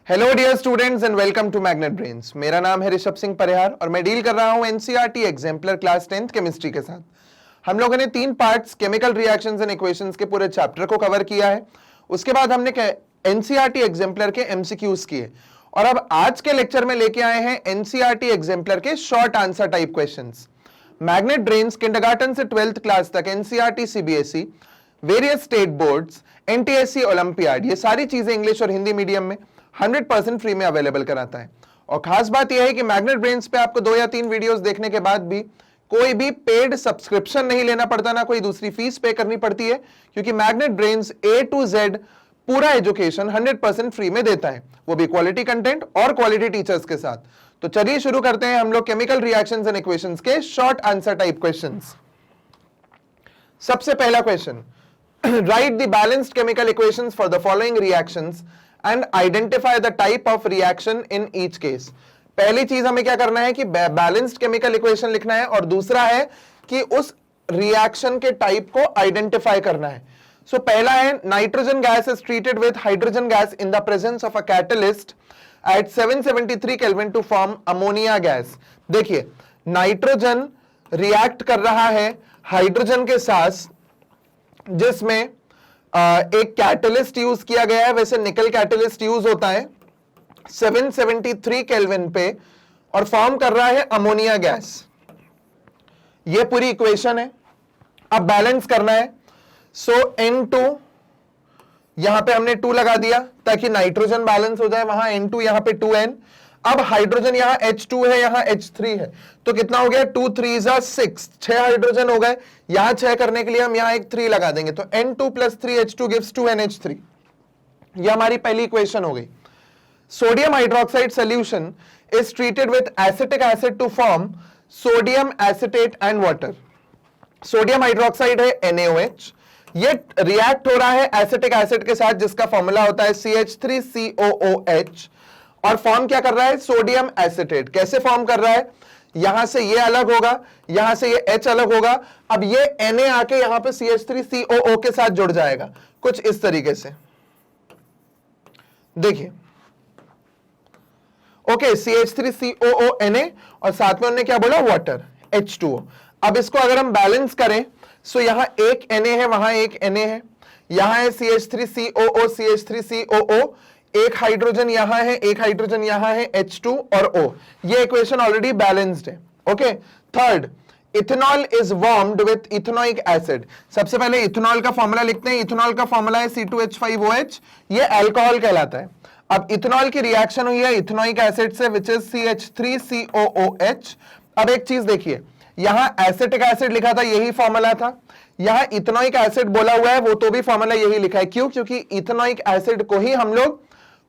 Hello dear students and welcome to Magnet Brains. मेरा नाम है ऋषभ सिंह परिहार और मैं डील कर रहा हूं NCERT exemplar class 10th chemistry के साथ। हम लोगों ने 3 parts chemical reactions and equations के पूरे चैप्टर को कवर किया है। उसके बाद हमने एनसीईआरटी एग्जाम्पलर के एमसीक्यूज किए और अब आज के लेक्चर में लेके आए हैं एनसीईआरटी एग्जाम्पलर के short answer type questions. Magnet brains kindergarten से 12th क्लास तक NCERT CBSE, various state boards, NTSC olympiad, ये सारी चीजें इंग्लिश और हिंदी मीडियम में 100% फ्री में अवेलेबल कराता है। और खास बात यह है कि मैग्नेट ब्रेन्स पे आपको 2 या 3 वीडियोस देखने के बाद भी कोई भी पेड सब्सक्रिप्शन नहीं लेना पड़ता, ना कोई दूसरी फीस पे करनी पड़ती है, क्योंकि magnet brains A to Z पूरा एजुकेशन 100% फ्री में देता है, वो भी क्वालिटी कंटेंट और क्वालिटी टीचर्स के साथ। तो चलिए शुरू करते हैं हम लोग केमिकल रिएक्शंस एंड इक्वेशंस के शॉर्ट आंसर टाइप क्वेश्चंस। सबसे पहला question, write the balanced chemical equations for the following reactions and identify the type of reaction in each case। पहली चीज हमें क्या करना है कि बैलेंस्ड केमिकल इक्वेशन लिखना है और दूसरा है कि उस रिएक्शन के टाइप को आइडेंटिफाई करना है। सो पहला है, nitrogen gas is treated with hydrogen gas in the presence of a catalyst at 773 kelvin to form ammonia gas. देखिए, नाइट्रोजन रिएक्ट कर रहा है हाइड्रोजन के साथ, जिसमें एक कैटलिस्ट यूज किया गया है। वैसे निकल कैटलिस्ट यूज होता है 773 केल्विन पे और फॉर्म कर रहा है अमोनिया गैस। ये पूरी इक्वेशन है। अब बैलेंस करना है। सो N2, यहां पे हमने 2 लगा दिया ताकि नाइट्रोजन बैलेंस हो जाए, वहां N2 यहां पे 2N। अब हाइड्रोजन यहां H2 है, यहां H3 है, तो कितना हो गया 2 3 6, 6 हाइड्रोजन हो गए। यहां 6 करने के लिए हम यहां एक 3 लगा देंगे, तो N2 + 3H2 gives 2NH3। यह हमारी पहली इक्वेशन हो गई। Sodium hydroxide solution is treated with acetic acid to form sodium acetate and water. Sodium hydroxide है NaOH, ये रिएक्ट हो रहा है एसिटिक एसिड के साथ जिसका फॉर्मूला होता है CH3COOH, और फॉर्म क्या कर रहा है सोडियम एसिटेट। कैसे फॉर्म कर रहा है, यहां से ये अलग होगा, यहां से ये H अलग होगा। अब ये Na आके यहां पे CH3COO के साथ जुड़ जाएगा कुछ इस तरीके से। देखिए, ओके, CH3COO Na और साथ में उन्होंने क्या बोला, वाटर H2O। अब इसको अगर हम बैलेंस करें, सो यहां एक Na है, वहां एक Na है, यहां है CH3COO CH3COO, एक हाइड्रोजन यहां है, एक हाइड्रोजन यहां है, H2 और O। ये इक्वेशन ऑलरेडी बैलेंस्ड है। Okay, third, ethanol is warmed with ethanoic acid. सबसे पहले इथेनॉल का फॉर्मूला लिखते हैं। इथेनॉल का फॉर्मूला है C2H5OH, ये अल्कोहल कहलाता है। अब इथेनॉल की रिएक्शन हुई है इथेनोइक एसिड से, विच इज CH3COOH। अब एक चीज देखिए, यहां एसिटिक एसिड लिखा था, यही फॉर्मूला था। यहां इथेनोइक एसिड बोला हुआ है, वो तो भी फॉर्मूला यही लिखा है। क्यों? क्योंकि इथेनोइक एसिड को ही हम लोग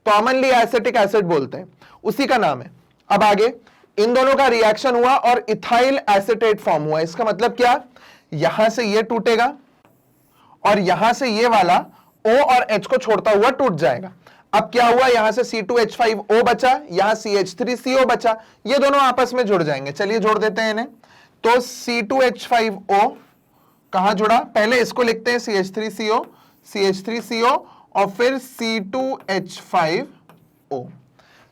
कॉमनली एसिटिक एसिड बोलते हैं, उसी का नाम है। अब आगे इन दोनों का रिएक्शन हुआ और इथाइल एसिटेट फॉर्म हुआ। इसका मतलब क्या, यहां से ये टूटेगा और यहां से ये वाला O और H को छोड़ता हुआ टूट जाएगा। अब क्या हुआ, यहां से C2H5O बचा, यहां CH3CO बचा, ये दोनों आपस में जुड़ जाएंगे। चलिए जोड़ देते हैं इन्हें। तो C2H5O कहां जुड़ा, पहले इसको लिखते हैं CH3CO और फिर C2H5O।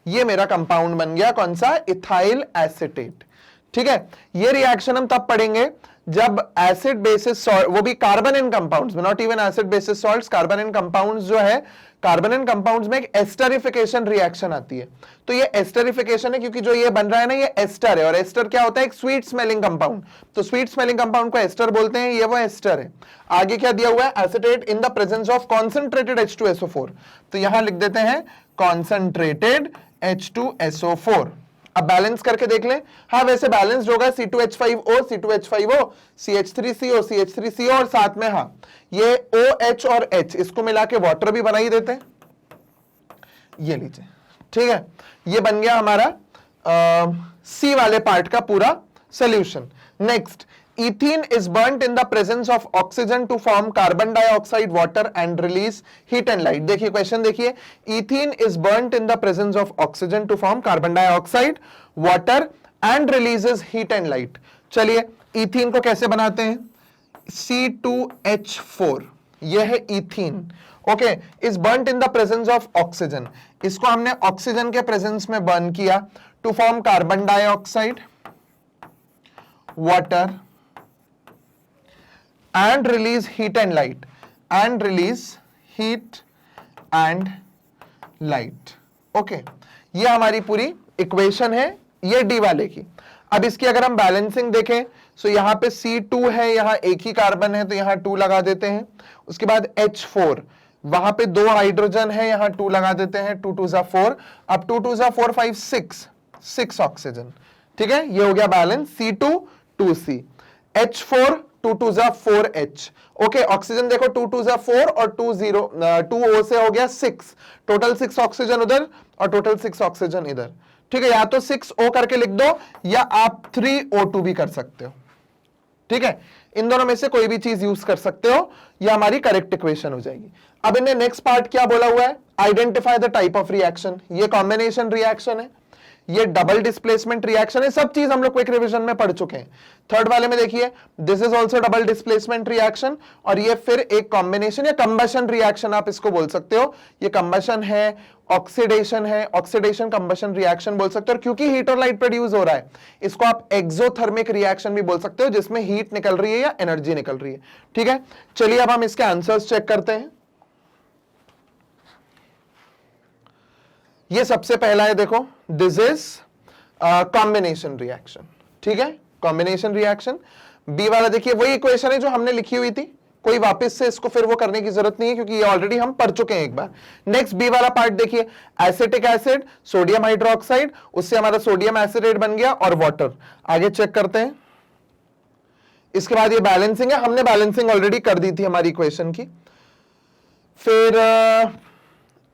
ये मेरा कंपाउंड बन गया, कौन सा, इथाइल एसिटेट। ठीक है, ये रिएक्शन हम तब पढ़ेंगे जब एसिड बेसिस सॉल्ट, वो भी कार्बन इन कंपाउंड्स में, not even acid basis salts, carbon in compounds जो है, कार्बन इन कंपाउंड्स में एक एस्टरिफिकेशन रिएक्शन आती है। तो ये एस्टरिफिकेशन है क्योंकि जो ये बन रहा है ना, ये एस्टर है, और एस्टर क्या होता है, एक स्वीट स्मेलिंग कंपाउंड। तो स्वीट स्मेलिंग कंपाउंड को एस्टर बोलते हैं, ये वो एस्टर है। आगे क्या दिया हुआ है, acetate in the presence of concentrated H2SO4, तो यहां लिख देते हैं कॉन्सेंट्रेटेड H2SO4। अब बैलेंस करके देख लें। हाँ, वैसे बैलेंस्ड होगा C2H5O C2H5O CH3CO CH3CO और साथ में हाँ ये OH और H, इसको मिला के वाटर भी बना ही देते हैं। ये लीजिए, ठीक है, ये बन गया हमारा C वाले पार्ट का पूरा solution. Next, ethene is burnt in the presence of oxygen to form carbon dioxide, water and release heat and light। देखिए क्वेश्चन देखिए, ethene is burnt in the presence of oxygen to form carbon dioxide, water and releases heat and light। चलिए ethene को कैसे बनाते हैं, C2H4, ये है ethene. Okay, is burned in the presence of oxygen. इसको हमने ऑक्सीजन के प्रेजेंस में बर्न किया to form carbon dioxide, water and release heat and light, and release heat and light. Okay, ये हमारी पूरी इक्वेशन है ये डी वाले की। अब इसकी अगर हम बैलेंसिंग देखें, सो यहां पे C2 है, यहां एक ही कार्बन है तो यहां 2 लगा देते हैं। उसके बाद H4, वहां पे 2 हाइड्रोजन है, यहां 2 लगा देते हैं, 2 2 4। अब 2 2 4 5 6 ऑक्सीजन। ठीक है, ये हो गया balance C2 2C, H4 2 2 4H। Okay, oxygen देखो 2 2 4 और 2 O से हो गया 6, टोटल 6 ऑक्सीजन उधर और टोटल 6 ऑक्सीजन इधर। ठीक है, या तो 6O करके लिख दो या आप 3O2 भी कर सकते हो। ठीक है, इन दोनों में से कोई भी चीज यूज कर सकते हो, यह हमारी करेक्ट इक्वेशन हो जाएगी। अब इन्हें नेक्स्ट पार्ट क्या बोला हुआ है, identify the type of reaction. ये कॉम्बिनेशन रिएक्शन है, ये डबल डिस्प्लेसमेंट रिएक्शन है, सब चीज हम लोग क्विक रिवीजन में पढ़ चुके हैं। थर्ड वाले में देखिए, this is also double displacement reaction, और ये फिर एक कॉम्बिनेशन या कंबशन रिएक्शन आप इसको बोल सकते हो। ये कंबशन है, ऑक्सीडेशन है, ऑक्सीडेशन कंबशन रिएक्शन बोल सकते हो। और क्योंकि हीट और लाइट प्रोड्यूस हो रहा है, इसको आप एक्सोथर्मिक रिएक्शन भी बोल सकते हो, जिसमें हीट निकल रही है या एनर्जी निकल रही है। ठीक है, चलिए अब हम इसके आंसर्स चेक करते हैं। ये सबसे पहला है, देखो, दिस इज कॉम्बिनेशन रिएक्शन। ठीक है, कॉम्बिनेशन रिएक्शन। बी वाला देखिए वही इक्वेशन है जो हमने लिखी हुई थी, कोई वापस से इसको फिर वो करने की जरूरत नहीं है क्योंकि ये ऑलरेडी हम पढ़ चुके हैं एक बार। नेक्स्ट बी वाला पार्ट देखिए, एसिटिक एसिड, सोडियम हाइड्रोक्साइड, उससे हमारा सोडियम एसिडेट बन गया, और वाटर। आगे चेक करते हैं। इसके बाद ये बैलेंसिंग है, हमने बैलेंसिंग ऑलरेडी कर दी थी हमारी इक्वेशन की। फिर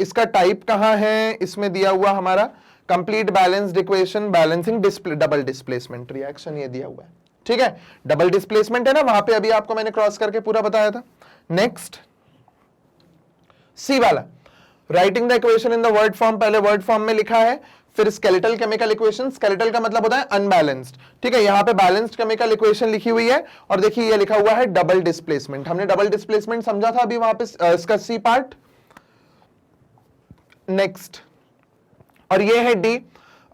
इसका टाइप कहां है, इसमें दिया हुआ हमारा complete balanced equation, balancing double displacement reaction, ये दिया हुआ है। ठीक है, डबल डिस्प्लेसमेंट है ना, वहां पे अभी आपको मैंने क्रॉस करके पूरा बताया था। नेक्स्ट सी वाला, writing the equation in the word form, पहले वर्ड फॉर्म में लिखा है, फिर स्केलेटल केमिकल इक्वेशन। स्केलेटल का मतलब होता है अनबैलेंस्ड। ठीक है, यहां पे बैलेंस्ड केमिकल इक्वेशन लिखी हुई है, और देखिए ये लिखा हुआ है डबल डिस्प्लेसमेंट। हमने डबल डिस्प्लेसमेंट समझा था अभी वहां पे, इसका सी पार्ट। नेक्स्ट, और ये है डी,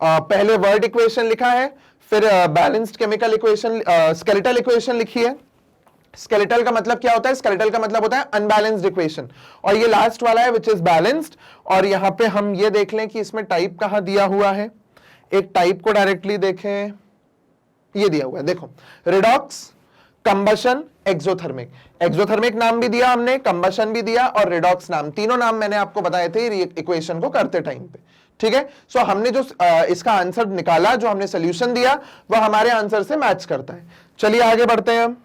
पहले वर्ड इक्वेशन लिखा है, फिर balanced chemical equation, skeletal equation लिखी है। स्केलेटल का मतलब क्या होता है, स्केलेटल का मतलब होता है अनबैलेंस्ड इक्वेशन, और ये लास्ट वाला है विच इज बैलेंस्ड। और यहां पे हम ये देख लें कि इसमें टाइप कहां दिया हुआ है, एक टाइप को डायरेक्टली देखें, ये दिया हुआ है, देखो, रिडॉक्स, कंबशन, एक्सोथर्मिक। एक्सोथर्मिक नाम भी दिया हमने, कंबशन भी दिया, और रिडॉक्स नाम, तीनों नाम मैंने आपको बताए थे इक्वेशन को करते टाइम पे। ठीक है, सो हमने जो इसका आंसर निकाला, जो हमने सोल्यूशन दिया, वह हमारे आंसर से मैच करता है। चलिए आगे बढ़ते हैं हम।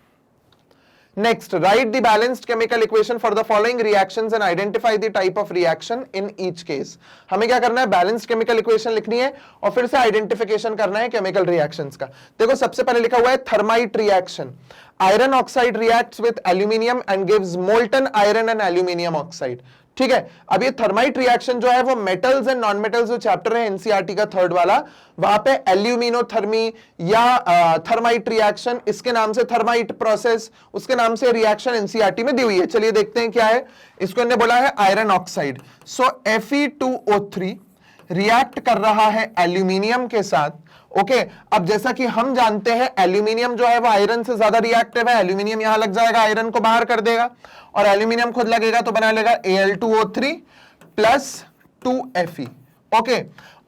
Next, right the balanced chemical equation for the following reactions and identify the type of reaction in each case. हमें क्या करना है, बैलेंस्ड केमिकल इक्वेशन लिखनी है और फिर से आइडेंटिफिकेशन करना है केमिकल रिएक्शंस का। देखो सबसे पहले लिखा हुआ है thermite reaction, iron oxide reacts with aluminium and gives molten iron and aluminium oxide. ठीक है, अब ये थर्माइट रिएक्शन जो है वो मेटल्स एंड नॉन मेटल्स जो चैप्टर है एनसीईआरटी का थर्ड वाला, वहां पे एल्यूमिनोथर्मी या थर्माइट रिएक्शन, इसके नाम से थर्माइट प्रोसेस, उसके नाम से रिएक्शन एनसीईआरटी में दी हुई है। चलिए देखते हैं क्या है। इसको इन्होंने बोला है आयरन ऑक्साइड, सो Fe2O3 रिएक्ट कर रहा है एल्यूमिनियम के साथ। ओके, अब जैसा कि हम जानते हैं एल्यूमिनियम जो है वो आयरन से ज्यादा रिएक्टिव है, एल्यूमिनियम यहां लग जाएगा, आयरन को बाहर कर देगा, और एल्यूमिनियम खुद लगेगा तो बना लेगा Al2O3 प्लस 2Fe। ओके,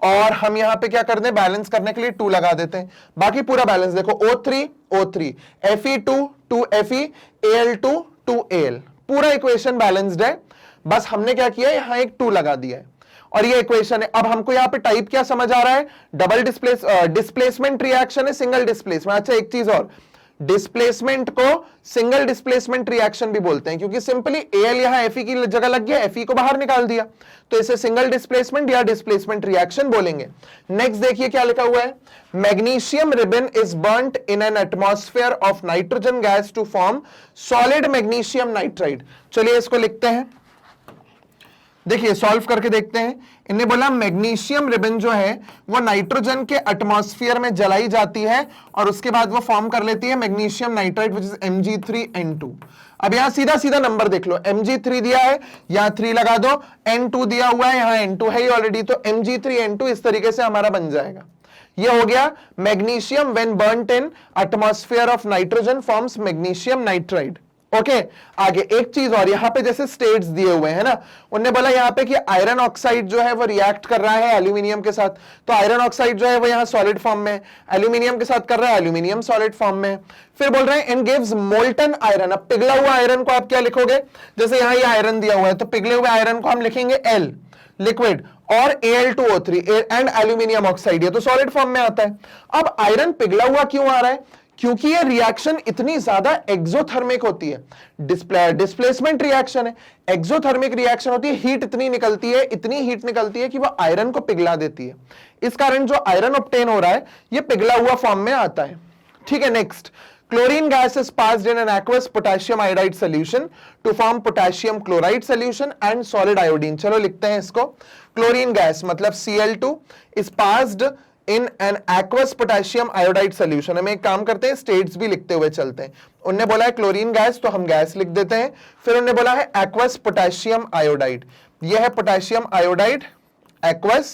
और हम यहां पे क्या कर दें, बैलेंस करने के लिए 2 लगा देते हैं, बाकी पूरा बैलेंस देखो, O3 O3, Fe2 2Fe, Al2 2Al, पूरा इक्वेशन बैलेंस्ड है। बस हमने क्या किया, यहां एक 2 लगा दिया है, और ये इक्वेशन है। अब हमको यहां पे टाइप क्या समझ आ रहा है, डबल डिस्प्लेसमेंट रिएक्शन है, सिंगल डिस्प्लेसमेंट। अच्छा एक चीज और, डिस्प्लेसमेंट को सिंगल डिस्प्लेसमेंट रिएक्शन भी बोलते हैं, क्योंकि सिंपली Al यहां Fe की जगह लग गया, Fe को बाहर निकाल दिया, तो इसे सिंगल डिस्प्लेसमेंट या डिस्प्लेसमेंट रिएक्शन बोलेंगे। नेक्स्ट देखिए क्या लिखा हुआ है, magnesium ribbon is burnt in an atmosphere of nitrogen gas to form solid magnesium nitride. चलिए इसको लिखते हैं, देखिए सॉल्व करके देखते हैं। इन्हें बोला मैग्नीशियम रिबन जो है वो नाइट्रोजन के एटमॉस्फेयर में जलाई जाती है और उसके बाद वो फॉर्म कर लेती है magnesium nitride which is Mg3N2। अब यहां सीधा सीधा नंबर देख लो, Mg3 दिया है, यहां 3 लगा दो, N2 दिया हुआ है, यहां N2 है ही ऑलरेडी, तो Mg3N2 इस तरीके से हमारा बन जाएगा। ये हो गया magnesium when burnt in atmosphere of nitrogen forms magnesium nitride. Okay आगे एक चीज और, यहां पे जैसे स्टेट्स दिए हुए हैं ना, उन्होंने बोला यहां पे कि आयरन ऑक्साइड जो है वो रिएक्ट कर रहा है एल्यूमिनियम के साथ, तो आयरन ऑक्साइड जो है वो यहां सॉलिड फॉर्म में, एल्यूमिनियम के साथ कर रहा है एल्यूमिनियम सॉलिड फॉर्म में। फिर बोल रहे हैं एंड गिव्स मोल्टन आयरन। अब पिघला हुआ आयरन को आप क्या लिखोगे, जैसे यहां ये आयरन दिया हुआ है तो पिघले हुए आयरन को हम लिखेंगे L लिक्विड और Al2O3 एंड एल्यूमिनियम ऑक्साइड, ये तो सॉलिड फॉर्म में आता है। अब आयरन पिघला हुआ क्यों आ रहा है, क्योंकि ये रिएक्शन इतनी ज्यादा एक्सोथर्मिक होती है, डिस्प्लेसमेंट रिएक्शन है, एक्सोथर्मिक रिएक्शन होती है, हीट इतनी निकलती है, इतनी हीट निकलती है कि वो आयरन को पिघला देती है। इस कारण जो आयरन ऑब्टेन हो रहा है ये पिघला हुआ फॉर्म में आता है। ठीक है, next chlorine gas is passed in an aqueous potassium iodide solution to form potassium chloride solution and solid iodine। चलो लिखते हैं इसको, chlorine gas मतलब Cl2 is passed in an aqueous potassium iodide solution। हम एक काम करते हैं, स्टेट्स भी लिखते हुए चलते हैं। उन्होंने बोला है क्लोरीन गैस तो हम गैस लिख देते हैं, फिर उन्होंने बोला है aqueous potassium iodide, यह है potassium iodide aqueous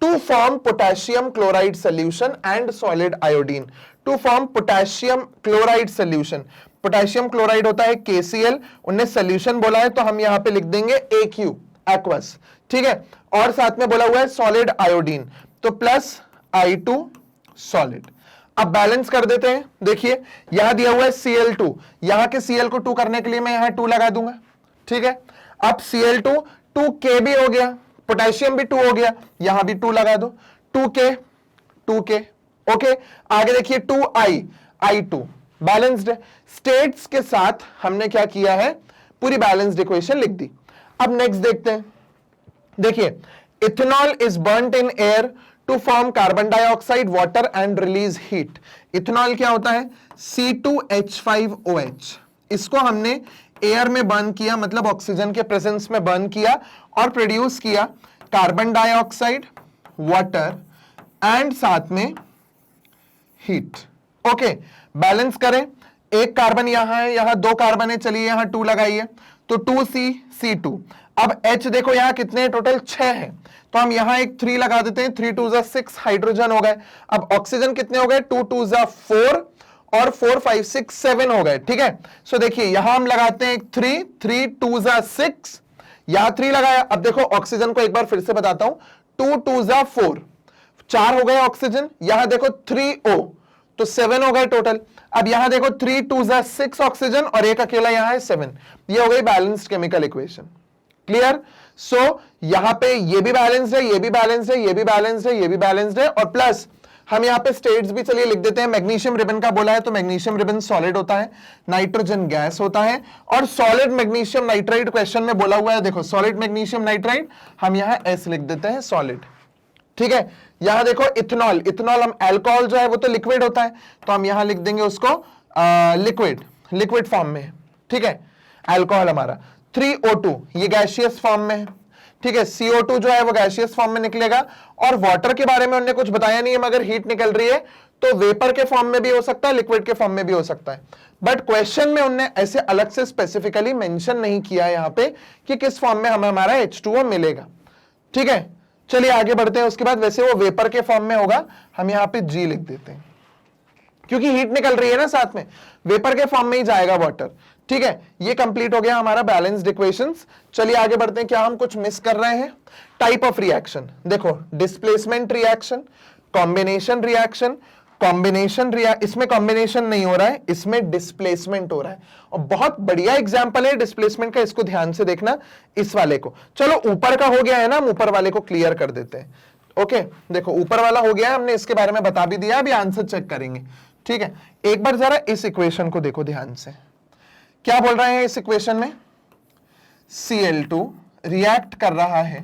to form potassium chloride solution and solid iodine। To form potassium chloride solution, potassium chloride होता है KCl, उन्हें सोल्यूशन बोला है तो हम यहां पे लिख देंगे AQ एक्वस। ठीक है, और साथ में बोला हुआ है सॉलिड आयोडीन, तो प्लस I2 सॉलिड। अब बैलेंस कर देते हैं, देखिए यहां दिया हुआ है Cl2, यहां के Cl को 2 करने के लिए मैं यहां 2 लगा दूंगा। ठीक है, अब Cl2 2K भी हो गया, पोटेशियम भी 2 हो गया, यहां भी 2 लगा दो, 2K। ओके आगे देखिए 2I I2 बैलेंस्ड स्टेट्स के साथ हमने क्या किया है, पूरी बैलेंस्ड इक्वेशन लिख दी। अब नेक्स्ट देखते हैं, देखिए ethanol is burnt in air to form carbon dioxide water and release heat. Ethanol क्या होता है, C2H5OH, इसको हमने एयर में बर्न किया, मतलब ऑक्सीजन के प्रेजेंस में बर्न किया और प्रोड्यूस किया कार्बन डाइऑक्साइड, वाटर एंड साथ में हीट। ओके बैलेंस करें, एक कार्बन यहां है, यहां 2 कार्बन है, चलिए यहां 2 लगाइए, तो 2C2। अब H देखो यहां कितने टोटल 6 है, तो हम यहां एक 3 लगा देते हैं, 3 2 6 हाइड्रोजन हो गए। अब ऑक्सीजन कितने हो गए, 2 2 4 और 4 5 6 7 हो गए। ठीक है, सो देखिए यहां हम लगाते हैं 3 3 2 6, यहां 3 लगाया। अब देखो ऑक्सीजन को एक बार फिर से बताता हूं, 2 2 4 4 हो गए ऑक्सीजन, यहां देखो 3O तो 7 हो गए टोटल। अब यहां देखो 3 2 6 ऑक्सीजन और एक अकेला यहां है 7, ये हो गई बैलेंस्ड केमिकल इक्वेशन। क्लियर, सो यहां पे ये भी बैलेंस्ड है, ये भी बैलेंस्ड है, ये भी बैलेंस्ड है, ये भी बैलेंस्ड है, और प्लस हम यहां पे स्टेट्स भी चलिए लिख देते हैं। मैग्नीशियम रिबन का बोला है तो मैग्नीशियम रिबन सॉलिड होता है, नाइट्रोजन गैस होता है, और सॉलिड मैग्नीशियम नाइट्राइड क्वेश्चन में बोला हुआ है, देखो सॉलिड मैग्नीशियम नाइट्राइड हम यहां S लिख देते हैं सॉलिड। ठीक है, यहां देखो इथेनॉल, इथेनॉल हम अल्कोहल जो है वो तो लिक्विड होता है, तो हम यहां लिख देंगे उसको लिक्विड फॉर्म में। ठीक है, अल्कोहल हमारा 3O2 ये गैसियस फॉर्म में है। ठीक है, CO2 जो है वो गैसियस फॉर्म में निकलेगा, और वाटर के बारे में उन्होंने कुछ बताया नहीं है, मगर हीट निकल रही है तो वेपर के फॉर्म में भी हो सकता है, लिक्विड के फॉर्म में भी हो सकता है, बट क्वेश्चन में उन्होंने ऐसे अलग से स्पेसिफिकली मेंशन नहीं किया है यहां पे कि किस फॉर्म में हमें हमारा H2O मिलेगा। ठीक है, चलिए आगे बढ़ते हैं। उसके बाद वैसे वो वेपर के फॉर्म में होगा, हम यहां पे G लिख देते हैं, क्योंकि हीट निकल रही है ना साथ में, वेपर के फॉर्म में ही जाएगा वाटर। ठीक है, ये कंप्लीट हो गया हमारा बैलेंस्ड इक्वेशंस। चलिए आगे बढ़ते हैं, क्या हम कुछ मिस कर रहे हैं। टाइप ऑफ रिएक्शन देखो, डिस्प्लेसमेंट रिएक्शन, कॉम्बिनेशन रिएक्शन, इसमें कॉम्बिनेशन नहीं हो रहा है, इसमें डिस्प्लेसमेंट हो रहा है, और बहुत बढ़िया एग्जांपल है डिस्प्लेसमेंट का, इसको ध्यान से देखना इस वाले को। चलो ऊपर का हो गया है ना, हम ऊपर वाले को क्लियर कर देते हैं। ओके देखो ऊपर वाला हो गया है, हमने इसके बारे में बता भी दिया, अभी आंसर चेक करेंगे। ठीक है, एक बार जरा इस इक्वेशन को देखो ध्यान से, क्या बोल रहे हैं इस इक्वेशन में, Cl2 रिएक्ट कर रहा है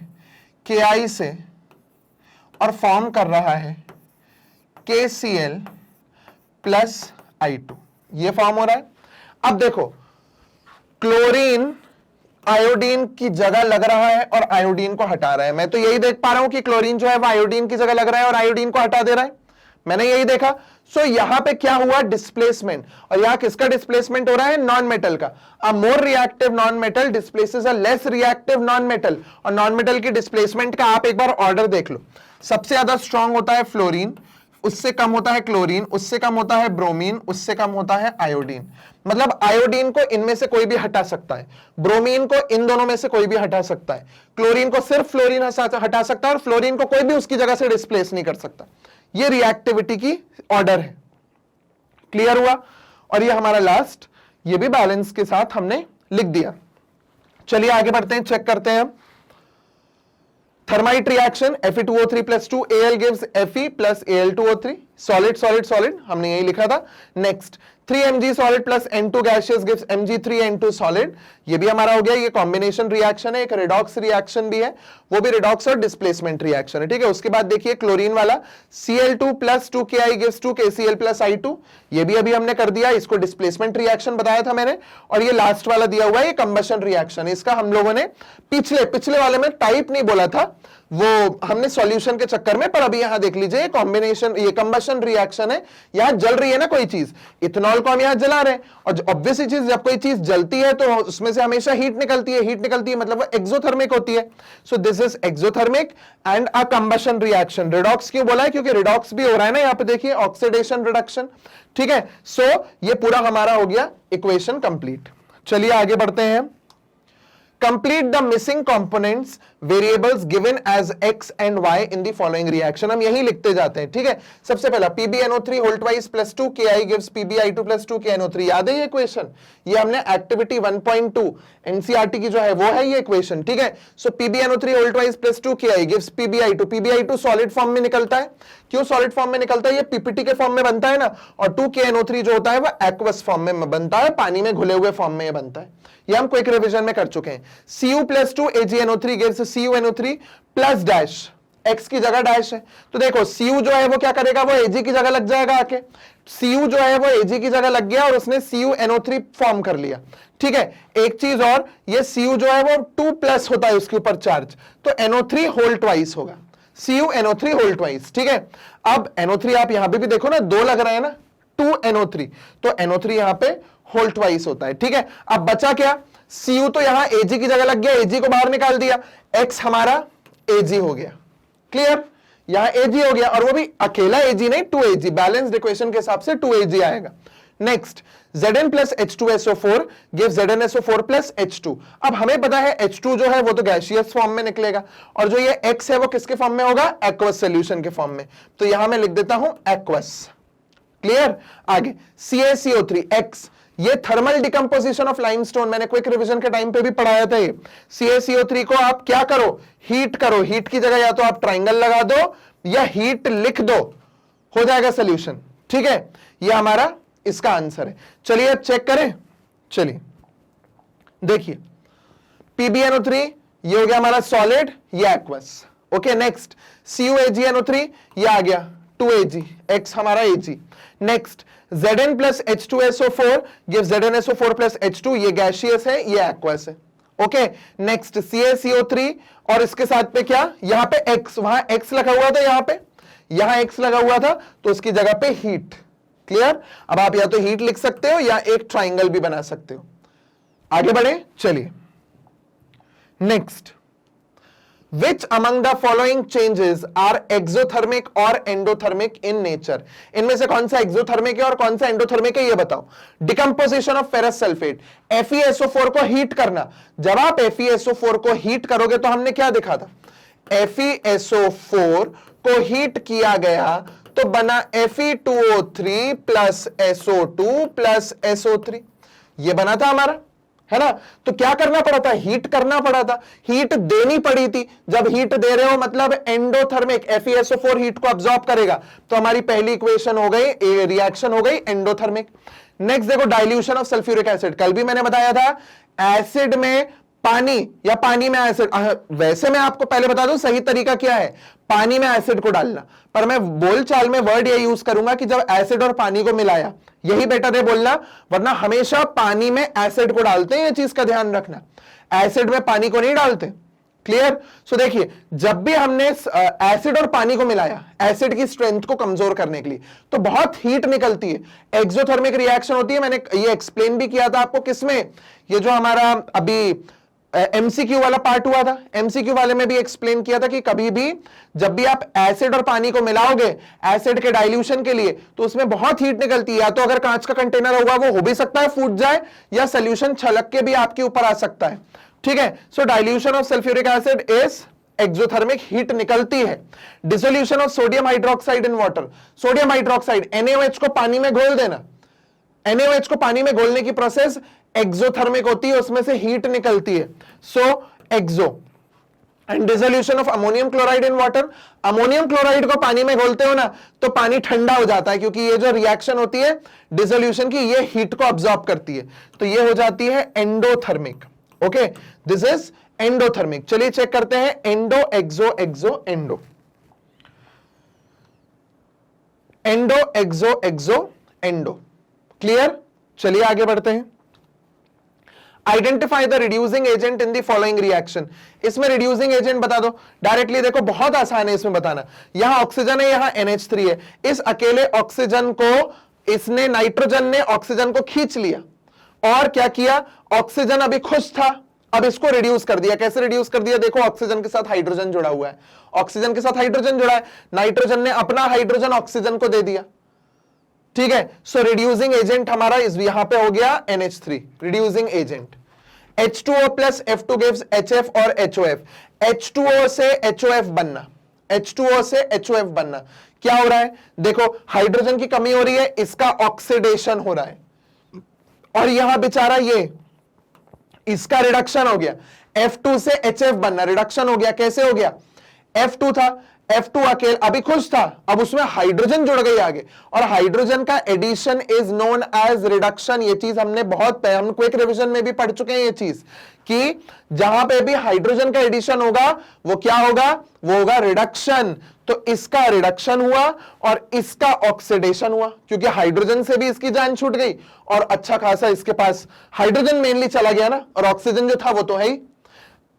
Ki से और फॉर्म कर रहा है KCl प्लस I2, ये फॉर्म हो रहा है। अब देखो क्लोरीन आयोडीन की जगह लग रहा है और आयोडीन को हटा रहा है। मैं तो यही देख पा रहा हूं कि क्लोरीन जो है वो आयोडीन की जगह लग रहा है और आयोडीन को हटा दे रहा है, मैंने यही देखा। सो यहां पे क्या हुआ, डिस्प्लेसमेंट। और यहां किसका डिस्प्लेसमेंट हो रहा है, नॉन मेटल का। A more reactive non metal displaces a less reactive non metal. और नॉन मेटल की डिस्प्लेसमेंट का आप एक बार ऑर्डर देख लो, सबसे ज्यादा स्ट्रांग होता है फ्लोरीन, उससे कम होता है क्लोरीन, उससे कम होता है ब्रोमीन, उससे कम होता है आयोडीन। मतलब आयोडीन को इनमें से कोई भी हटा सकता है, ब्रोमीन को इन दोनों में से कोई भी हटा सकता है, क्लोरीन को सिर्फ फ्लोरीन हटा सकता है और फ्लोरीन को कोई भी उसकी जगह से डिस्प्लेस नहीं कर सकता। ये रिएक्टिविटी की ऑर्डर है। क्लियर हुआ? और ये हमारा लास्ट, ये भी बैलेंस के साथ हमने लिख दिया। चलिए आगे बढ़ते हैं, चेक करते हैं। Thermite reaction Fe2O3 plus 2Al gives Fe plus Al2O3, solid solid solid, हमने यही लिखा था। Next 3Mg solid plus N2 gaseous gives Mg3N2 solid, ये भी हमारा हो गया। ये कॉम्बिनेशन रिएक्शन है, एक रिडॉक्स रिएक्शन भी है, वो भी रिडॉक्स और डिस्प्लेसमेंट रिएक्शन है, ठीक है। उसके बाद देखिए क्लोरीन वाला Cl2 plus 2Ki gives 2KCl plus I2, ये भी अभी हमने कर दिया, इसको डिस्प्लेसमेंट रिएक्शन बताया था मैंने। और ये लास्ट वाला दिया हुआ है, ये कंबशन रिएक्शन, इसका हम लोगों ने पिछले वाले में टाइप नहीं बोला था, वो हमने सॉल्यूशन के चक्कर में, पर अभी यहां देख लीजिए, ये कॉम्बिनेशन, ये कंबशन रिएक्शन है। यहां जल रही है ना कोई चीज, इथेनॉल को हम यहां जला रहे हैं, और ऑब्वियस चीज, जब कोई चीज जलती है तो उसमें से हमेशा हीट निकलती है, हीट निकलती है मतलब वो एक्सोथर्मिक होती है। So this is exothermic and a combustion reaction. Redox क्यों बोला है, क्योंकि रिडॉक्स भी हो रहा है ना, यहां पे देखिए ऑक्सीडेशन रिडक्शन, ठीक है। सो ये पूरा हमारा हो गया इक्वेशन कंप्लीट। चलिए आगे बढ़ते हैं। Complete the missing components variables given as x and y in the following reaction। हम यही लिखते जाते हैं, ठीक है। सबसे पहला PbNO3 whole twice plus 2 Ki gives PbI2 plus 2 KNO3, याद है ये इक्वेशन, ये हमने एक्टिविटी 1.2 एनसीईआरटी की जो है वो है ये इक्वेशन, ठीक है। सो PbNO3 whole twice plus 2 Ki gives PbI2, PbI2 solid form में निकलता है। क्यों सॉलिड फॉर्म में निकलता है, ये पीपीटी के फॉर्म में बनता है ना, और 2 KNO3 जो होता है वो एक्वस फॉर्म में बनता है, पानी में घुले हुए फॉर्म में ये बनता है। ये हम क्विक रिवीजन में कर चुके हैं। Cu plus 2 AgNO3 gives CuNO3 plus dash, x की जगह डैश है, तो देखो Cu जो है वो क्या करेगा, वो Ag की जगह लग जाएगा आके। Cu जो है वो Ag की जगह लग गया और उसने CuNO3 फॉर्म कर लिया, ठीक है। एक चीज और, ये Cu जो है वो 2 प्लस होता है उसके ऊपर चार्ज, तो NO3 होल ट्वाइस होगा, CuNO3 होल ट्वाइस, ठीक है। अब NO3 आप यहां पे भी देखो ना, 2 लग रहे हैं ना, 2NO3, तो NO3 यहां पे होल ट्वाइस होता है, ठीक है। अब बचा क्या, Cu तो यहां Ag की जगह लग गया, Ag को बाहर निकाल दिया, X हमारा Ag हो गया। क्लियर, यहां Ag हो गया, और वो भी अकेला Ag नहीं, 2Ag, बैलेंस्ड इक्वेशन के हिसाब से 2Ag आएगा। Next Zn plus H2SO4 gives ZnSO4 plus H2। अब हमें पता है H2 जो है वो तो गैसियस फॉर्म में निकलेगा, और जो ये X है वो किसके फॉर्म में होगा, एक्वस सॉल्यूशन के फॉर्म में, तो यहां मैं लिख देता हूं एक्वस। क्लियर, आगे CaCO3 X, ये थर्मल डिकम्पोजिशन ऑफ लाइमस्टोन, मैंने क्विक रिवीजन के टाइम पे भी पढ़ाया था। ये CaCO3 को आप क्या करो, हीट करो, हीट की जगह या तो आप ट्राइंगल लगा दो या हीट लिख दो, हो जाएगा सोल्यूशन, ठीक है। ये हमारा इसका आंसर है। चलिए अब चेक करें, चलिए देखिए PbNO3 ये हो गया हमारा सॉलिड, ये एक्वस, ओके। नेक्स्ट CuAgNO3 ये आ गया 2Ag, X हमारा Ag। Next Zn plus H2SO4 gives ZnSO4 plus H2, ये गैसियस है, ये एक्वस है, ओके। नेक्स्ट CaCO3 और इसके साथ पे क्या, यहां पे X, वहां X लगा हुआ था, यहां X लगा हुआ था, तो उसकी जगह पे हीट। क्लियर, अब आप या तो हीट लिख सकते हो या एक ट्राइंगल भी बना सकते हो। आगे बढ़े, चलिए next, Which among the following changes are exothermic और endothermic in nature? इनमें से कौन सा exothermic है और कौन सा endothermic है ये बताओ। Decomposition of ferrous sulfate, FeSO4 को हीट करना। जब आप FeSO4 को हीट करोगे तो हमने क्या देखा था, FeSO4 को हीट किया गया तो बना Fe2O3 plus SO2 plus SO3, ये बना था हमारा, है ना। तो क्या करना पड़ा था, हीट करना पड़ा था, हीट देनी पड़ी थी। जब हीट दे रहे हो मतलब एंडोथर्मिक, FeSO4 हीट को अब्सॉर्ब करेगा, तो हमारी पहली इक्वेशन हो गई, रिएक्शन हो गई एंडोथर्मिक। नेक्स्ट देखो डाइल्यूशन ऑफ सल्फ्यूरिक एसिड, कल भी मैंने बताया था एसिड में पानी या पानी में एसिड, वैसे मैं आपको पहले बता दूं सही तरीका क्या है, पानी में एसिड को डालना, पर मैं बोलचाल में वर्ड ये यूज करूंगा कि जब एसिड और पानी को मिलाया, यही बेटर है बोलना, वरना हमेशा पानी में एसिड को डालते हैं, ये चीज का ध्यान रखना, एसिड में पानी को नहीं डालते। क्लियर? सो देखिए, जब भी हमने एसिड और पानी को मिलाया एसिड की स्ट्रेंथ को कमजोर करने के लिए, तो बहुत हीट निकलती है, एक्सोथर्मिक रिएक्शन होती है। मैंने ये एक्सप्लेन भी किया था आपको किसमें, ये जो हमारा अभी एमसीक्यू वाला पार्ट हुआ था, एमसीक्यू वाले में भी एक्सप्लेन किया था कि कभी भी जब भी आप एसिड और पानी को मिलाओगे एसिड के डाइल्यूशन के लिए, तो उसमें बहुत हीट निकलती है, या तो अगर कांच का कंटेनर होगा वो हो भी सकता है फूट जाए, या सोल्यूशन छलक के भी आपके ऊपर आ सकता है। ठीक है, so dilution of sulphuric acid is exothermic, heat निकलती है। Dissolution of sodium hydroxide in water, sodium hydroxide NaOH को पानी में घोल देना, NaOH को पानी में घोलने की प्रोसेस एक्सोथर्मिक होती है, उसमें से हीट निकलती है, so exo. And dissolution of ammonium chloride in water, ammonium chloride को पानी में घोलते हो ना तो पानी ठंडा हो जाता है, क्योंकि ये जो रिएक्शन होती है डिसोल्यूशन की, ये हीट को अब्सॉर्ब करती है, तो ये हो जाती है endothermic. Okay, this is endothermic. चलिए चेक करते हैं एंडो, एक्सो, एक्सो, एंडो, एंडो, एक्सो, एक्सो, एंडो। क्लियर? चलिए आगे बढ़ते हैं। Identify the reducing agent in the following reaction, इसमें रिड्यूसिंग एजेंट बता दो डायरेक्टली, देखो बहुत आसान है इसमें बताना। यहां ऑक्सीजन है, यहां NH3 है, इस अकेले ऑक्सीजन को इसने, नाइट्रोजन ने ऑक्सीजन को खींच लिया और क्या किया, ऑक्सीजन अभी खुश था, अब इसको रिड्यूस कर दिया। कैसे रिड्यूस कर दिया, देखो ऑक्सीजन के साथ हाइड्रोजन जुड़ा हुआ है, ऑक्सीजन के साथ हाइड्रोजन जुड़ा है, नाइट्रोजन ने अपना हाइड्रोजन ऑक्सीजन को दे दिया। ठीक है, सो रिड्यूसिंग एजेंट हमारा इस यहां पे हो गया NH3, reducing agent. H2O plus F2 gives HF और HOF, H2O से HOF बनना, H2O से HOF बनना, क्या हो रहा है, देखो हाइड्रोजन की कमी हो रही है, इसका ऑक्सीडेशन हो रहा है, और यहां बेचारा ये इसका रिडक्शन हो गया, F2 से HF बनना, रिडक्शन हो गया। कैसे हो गया, F2 था, F2 अकेले अभी खुश था, अब उसमें हाइड्रोजन जुड़ गई आगे, और हाइड्रोजन का addition is known as reduction. ये चीज हमने बहुत, हम क्विक रिवीजन में भी पढ़ चुके हैं ये चीज, कि जहां पे भी हाइड्रोजन का एडिशन होगा वो क्या होगा, वो होगा रिडक्शन। तो इसका रिडक्शन हुआ और इसका ऑक्सीडेशन हुआ, क्योंकि हाइड्रोजन से भी इसकी जान छूट गई और अच्छा खासा इसके पास हाइड्रोजन मेनली चला गया ना, और ऑक्सीजन जो था वो तो है ही।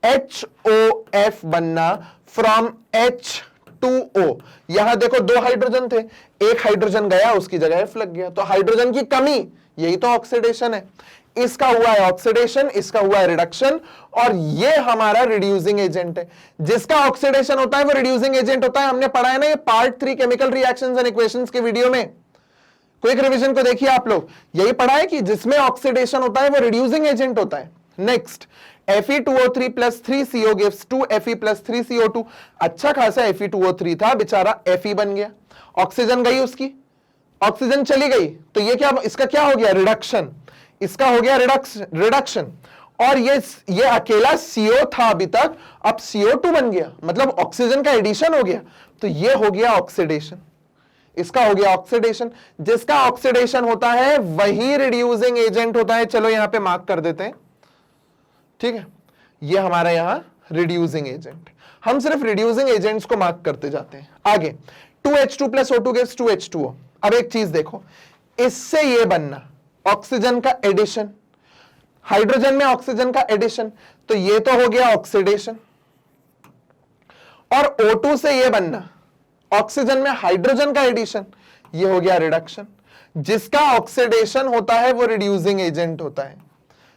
HOF बनना फ्रॉम H2O, यहां देखो दो हाइड्रोजन थे, एक हाइड्रोजन गया उसकी जगह F लग गया, तो हाइड्रोजन की कमी, यही तो ऑक्सीडेशन है। इसका हुआ है ऑक्सीडेशन, इसका हुआ है रिडक्शन, और ये हमारा रिड्यूसिंग एजेंट है। जिसका ऑक्सीडेशन होता है वो रिड्यूसिंग एजेंट होता है। हमने पढ़ा है ना ये part 3 chemical reactions and equations के वीडियो में, क्विक रिवीजन को देखिए आप लोग, यही पढ़ा है कि जिसमें ऑक्सीडेशन होता है वो रिड्यूसिंग एजेंट होता है। Next, Fe2O3 plus 3CO gives 2Fe plus 3CO2, अच्छा खासा Fe2O3 था, बेचारा Fe बन गया, ऑक्सीजन गई उसकी, ऑक्सीजन चली गई, तो ये क्या, इसका क्या हो गया, रिडक्शन, इसका हो गया रिडक्शन, और ये अकेला CO था अभी तक, अब CO2 बन गया, मतलब ऑक्सीजन का एडिशन हो गया, तो ये हो गया ऑक्सीडेशन, इसका हो गया ऑक्सीडेशन। जिसका ऑक्सीडेशन होता है वही रिड्यूसिंग एजेंट होता है। चलो यहां पे मार्क कर देते हैं, ठीक है, ये हमारा यहां रिड्यूसिंग एजेंट, हम सिर्फ रिड्यूसिंग एजेंट्स को मार्क करते जाते हैं। आगे 2H2 plus O2 gives 2H2O। अब एक चीज देखो, इससे ये बनना ऑक्सीजन का एडिशन, हाइड्रोजन में ऑक्सीजन का एडिशन, तो ये तो हो गया ऑक्सीडेशन, और O2 से ये बनना ऑक्सीजन में हाइड्रोजन का एडिशन, ये हो गया रिडक्शन। जिसका ऑक्सीडेशन होता है वो रिड्यूसिंग एजेंट होता है,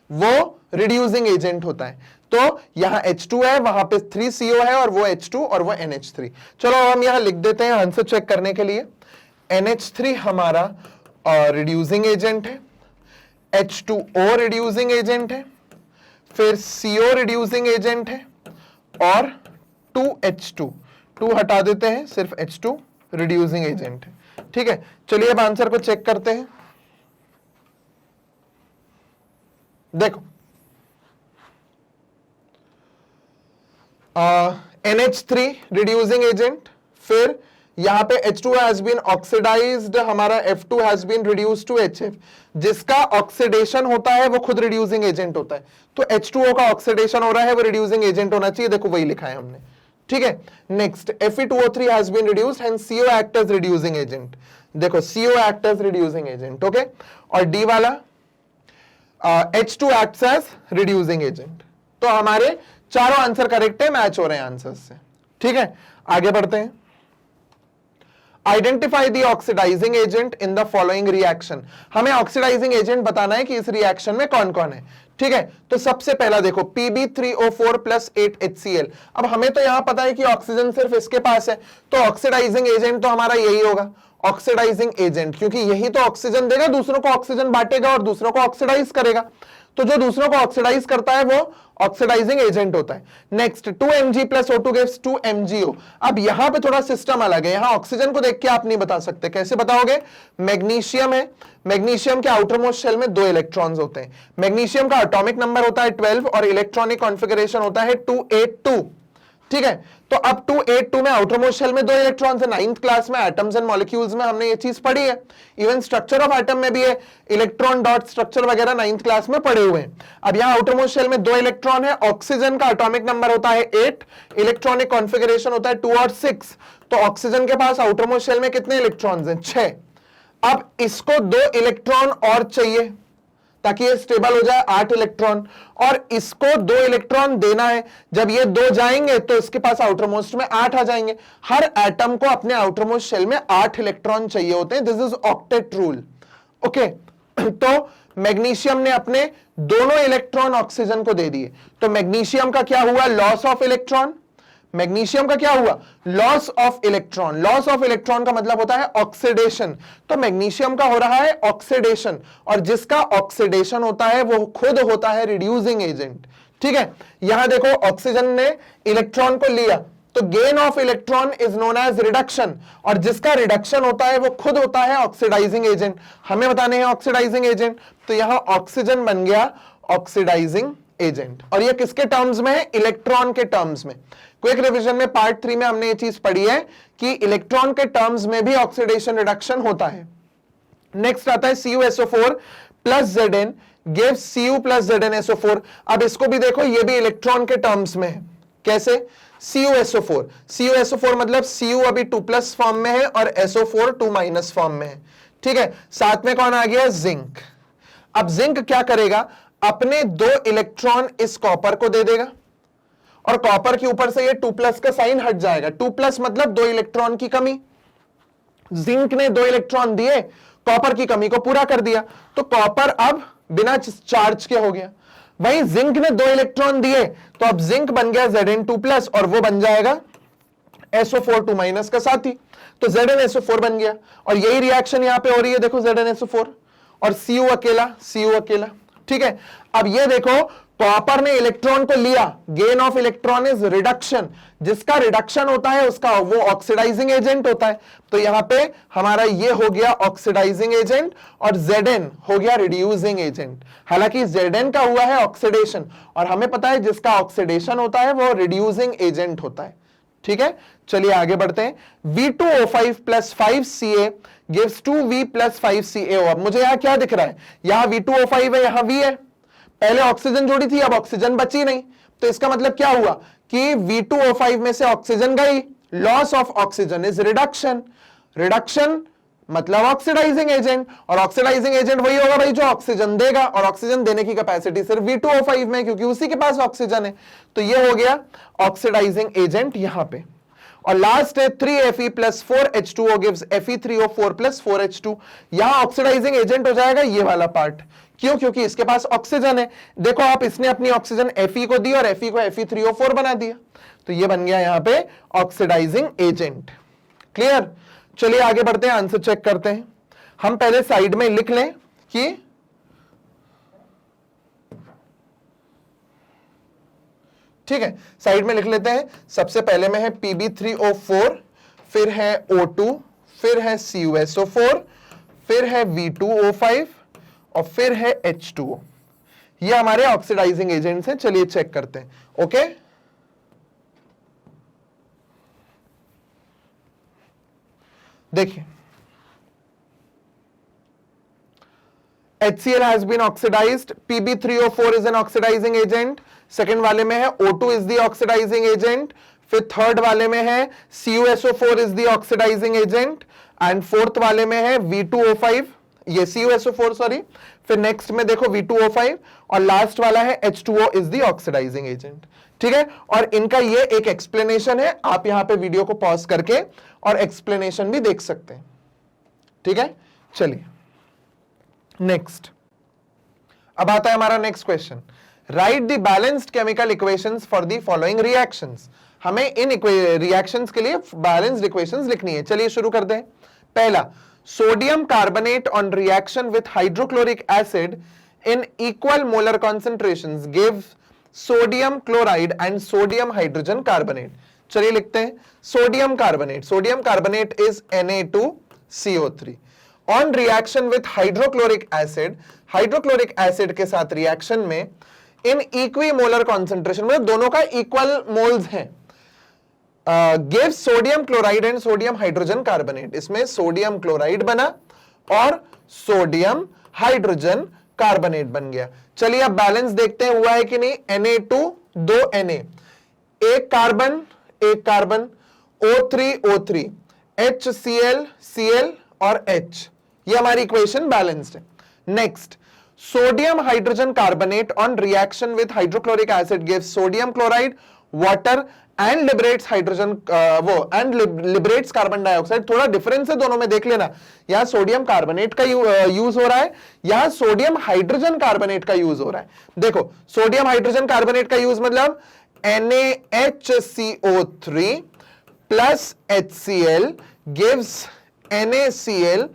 वो रिड्यूसिंग एजेंट होता है। तो यहां H2 है, वहां पे 3CO है, और वो H2 और वो NH3। चलो हम यहां लिख देते हैं आंसर चेक करने के लिए, NH3 हमारा रिड्यूसिंग एजेंट है, H2O रिड्यूसिंग एजेंट है, फिर CO रिड्यूसिंग एजेंट है, और 2H2, 2 हटा देते हैं, सिर्फ H2 रिड्यूसिंग एजेंट है। ठीक है, चलिए अब आंसर को चेक करते हैं। देखो NH3 रिड्यूसिंग एजेंट, फिर यहाँ पे H2 हैज बीन ऑक्सीडाइज्ड, हमारा F2 has been reduced to HF, जिसका ऑक्सीडेशन होता है वो खुद रिड्यूसिंग एजेंट होता है, तो H2O का ऑक्सीडेशन हो रहा है वो रिड्यूसिंग एजेंट होना चाहिए, देखो वही लिखा है हमने, ठीक है। Next Fe2O3 has been reduced and CO act as reducing agent, देखो CO act as reducing agent, okay. और डी वाला H2 acts as reducing agent. तो हमारे चारों आंसर करेक्ट है, मैच हो रहे हैं आंसर से, ठीक है। आगे बढ़ते हैं। Identify the oxidising agent in the following reaction, हमें ऑक्सीडाइजिंग एजेंट बताना है कि इस रिएक्शन में कौन कौन है, ठीक है। तो सबसे पहला देखो Pb3O4 प्लस 8HCl। अब हमें तो यहां पता है कि ऑक्सीजन सिर्फ इसके पास है, तो ऑक्सीडाइजिंग एजेंट तो हमारा यही होगा, ऑक्सीडाइजिंग एजेंट, क्योंकि यही तो ऑक्सीजन देगा, दूसरों को ऑक्सीजन बांटेगा और दूसरों को ऑक्सीडाइज करेगा, तो जो दूसरों को ऑक्सीडाइज करता है वो ऑक्सीडाइजिंग एजेंट होता है। Next 2Mg plus O2 gives 2MgO। अब यहां पे थोड़ा सिस्टम अलग है, यहां ऑक्सीजन को देख के आप नहीं बता सकते, कैसे बताओगे? मैग्नीशियम है, मैग्नीशियम के आउटर मोस्ट शेल में 2 इलेक्ट्रॉन्स होते हैं, मैग्नीशियम का एटॉमिक नंबर होता है 12 और इलेक्ट्रॉनिक कॉन्फ़िगरेशन होता है 282, ठीक है। तो अब 282 में आउटर मोस्ट शेल में 2 इलेक्ट्रॉन्स है, 9th क्लास में एटम्स एंड मॉलिक्यूल्स में हमने ये चीज पढ़ी है, इवन स्ट्रक्चर ऑफ एटम में भी है, इलेक्ट्रॉन डॉट स्ट्रक्चर वगैरह 9th क्लास में पढ़े हुए हैं। अब यहाँ आउटर मोस्ट शेल में 2 इलेक्ट्रॉन है, ऑक्सीजन का एटॉमिक नंबर होता है 8, इलेक्ट्रॉनिक कॉन्फ़िगरेशन होता है 2 और 6, तो ऑक्सीजन के पास आउटर मोस्ट शेल में कितने इलेक्ट्रॉन्स हैं? 6। अब इसको 2 इलेक्ट्रॉन और चाहिए ताकि ये स्टेबल हो जाए, 8 इलेक्ट्रॉन, और इसको 2 इलेक्ट्रॉन देना है, जब ये 2 जाएंगे तो इसके पास आउटर मोस्ट में 8 आ जाएंगे। हर एटम को अपने आउटर मोस्ट शेल में 8 इलेक्ट्रॉन चाहिए होते हैं, this is octet rule, okay. तो मैग्नीशियम ने अपने दोनों इलेक्ट्रॉन ऑक्सीजन को दे दिए, तो मैग्नीशियम का क्या हुआ? Loss of electron. मैग्नीशियम का क्या हुआ? Loss of electron. Loss of electron का मतलब होता है ऑक्सीडेशन, तो मैग्नीशियम का हो रहा है ऑक्सीडेशन, और जिसका ऑक्सीडेशन होता है वो खुद होता है रिड्यूसिंग एजेंट, ठीक है। यहां देखो ऑक्सीजन ने इलेक्ट्रॉन को लिया, तो gain of electron is known as reduction, और जिसका रिडक्शन होता है वो खुद होता है ऑक्सीडाइजिंग एजेंट। हमें बताने हैं ऑक्सीडाइजिंग एजेंट, तो यहां ऑक्सीजन बन गया ऑक्सीडाइजिंग एजेंट, और ये किसके टर्म्स में है? इलेक्ट्रॉन के टर्म्स में। क्विक रिवीजन में पार्ट 3 में हमने ये चीज पढ़ी है कि इलेक्ट्रॉन के टर्म्स में भी ऑक्सीडेशन रिडक्शन होता है। नेक्स्ट आता है CuSO4 plus Zn gives Cu plus ZnSO4। अब इसको भी देखो, ये भी इलेक्ट्रॉन के टर्म्स में है, कैसे? CuSO4, CuSO4 मतलब Cu अभी 2+ फॉर्म में है और SO4 2- फॉर्म में है, ठीक है। साथ में कौन आ गया? जिंक। अब जिंक क्या करेगा? अपने 2 इलेक्ट्रॉन इस कॉपर को दे देगा, और कॉपर के ऊपर से ये 2+ का साइन हट जाएगा, 2+ मतलब 2 इलेक्ट्रॉन की कमी। जिंक ने 2 इलेक्ट्रॉन दिए, कॉपर की कमी को पूरा कर दिया, तो कॉपर अब बिना चार्ज के हो गया। वहीं जिंक ने 2 इलेक्ट्रॉन दिए, तो अब जिंक बन गया Zn2+ और वो बन जाएगा SO4 2- का साथी, तो ZnSO4 बन गया। और यही रिएक्शन यहां पे हो रही है, देखो ZnSO4 और Cu अकेला, ठीक है। अब ये देखो, कॉपर ने इलेक्ट्रॉन को लिया, gain of electron is reduction, जिसका रिडक्शन होता है उसका वो ऑक्सीडाइजिंग एजेंट होता है, तो यहां पे हमारा ये हो गया ऑक्सीडाइजिंग एजेंट और Zn हो गया रिड्यूसिंग एजेंट। हालांकि Zn का हुआ है ऑक्सीडेशन, और हमें पता है जिसका ऑक्सीडेशन होता है वो रिड्यूसिंग एजेंट होता है, ठीक है। चलिए आगे बढ़ते हैं। V2O5 plus 5Ca gives 2V plus 5CaO। अब मुझे यहां क्या दिख रहा है? यहां V2O5 है, यहां V है, पहले ऑक्सीजन जोड़ी थी, अब ऑक्सीजन बची नहीं, तो इसका मतलब क्या हुआ कि V2O5 में से ऑक्सीजन गई, loss of oxygen is reduction, reduction मतलब ऑक्सीडाइजिंग एजेंट, और ऑक्सीडाइजिंग एजेंट वही होगा भाई जो ऑक्सीजन देगा, और ऑक्सीजन देने की कैपेसिटी सिर्फ V2O5 में, क्योंकि उसी के पास ऑक्सीजन है, तो ये हो गया ऑक्सीडाइजिंग एजेंट यहां पे। और लास्ट है 3Fe plus 4H2O gives Fe3O4 plus 4H2। यहां ऑक्सीडाइजिंग एजेंट हो जाएगा ये वाला पार्ट, क्यों? क्योंकि इसके पास ऑक्सीजन है। देखो आप, इसने अपनी ऑक्सीजन Fe को दी और Fe को Fe3O4 बना दिया, तो ये बन गया यहां पे ऑक्सीडाइजिंग एजेंट। क्लियर? चलिए आगे बढ़ते हैं, आंसर चेक करते हैं। हम पहले साइड में लिख लें कि ठीक है, साइड में लिख लेते हैं। सबसे पहले में है Pb3O4, फिर है O2, फिर है CuSO4, फिर है V2O5 और फिर है H2O। ये हमारे ऑक्सीडाइजिंग एजेंट्स हैं। चलिए चेक करते हैं, ओके। देखिए HCl has been oxidized, Pb3O4 is an oxidizing agent, second वाले में है O2 is the oxidizing agent, फिर थर्ड वाले में है CuSO4 is the oxidizing agent, and fourth वाले में है V2O5, ये CuSO4 सॉरी, फिर नेक्स्ट में देखो V2O5, और लास्ट वाला है H2O is the oxidizing agent. ठीक है, और इनका ये एक एक्सप्लेनेशन है, आप यहां पे वीडियो को पॉज करके और एक्सप्लेनेशन भी देख सकते हैं. ठीक है, चलिए नेक्स्ट. अब आता है हमारा next question. Right the balanced chemical equations for the following reactions. हमें इन रिएक्शंस के लिए बैलेंस्ड इक्वेशंस लिखनी है. चलिए शुरू कर दें. पहला, sodium carbonate on reaction with hydrochloric acid in equal molar concentrations give sodium chloride and sodium hydrogen carbonate. चलिए लिखते हैं sodium carbonate. Sodium carbonate is Na2CO3 on reaction with hydrochloric acid. Hydrochloric acid के साथ reaction में इन equimolar concentration, मतलब दोनों का equal moles हैं, give sodium chloride and sodium hydrogen carbonate. इसमें सोडियम क्लोराइड बना और सोडियम हाइड्रोजन कार्बोनेट बन गया. चलिए अब बैलेंस देखते हैं हुआ है कि नहीं. Na2 दो Na, एक कार्बन O3 HCl Cl और H. ये हमारी इक्वेशन बैलेंस्ड है. Next, sodium hydrogen carbonate on reaction with hydrochloric acid gives sodium chloride, water and liberates hydrogen liberates carbon dioxide. थोड़ा डिफरेंस है दोनों में, देख लेना. यहां सोडियम कार्बोनेट का यूज हो रहा है, यहां सोडियम हाइड्रोजन कार्बोनेट का यूज हो रहा है. देखो सोडियम हाइड्रोजन कार्बोनेट का यूज मतलब NaHCO3 plus HCl gives NaCl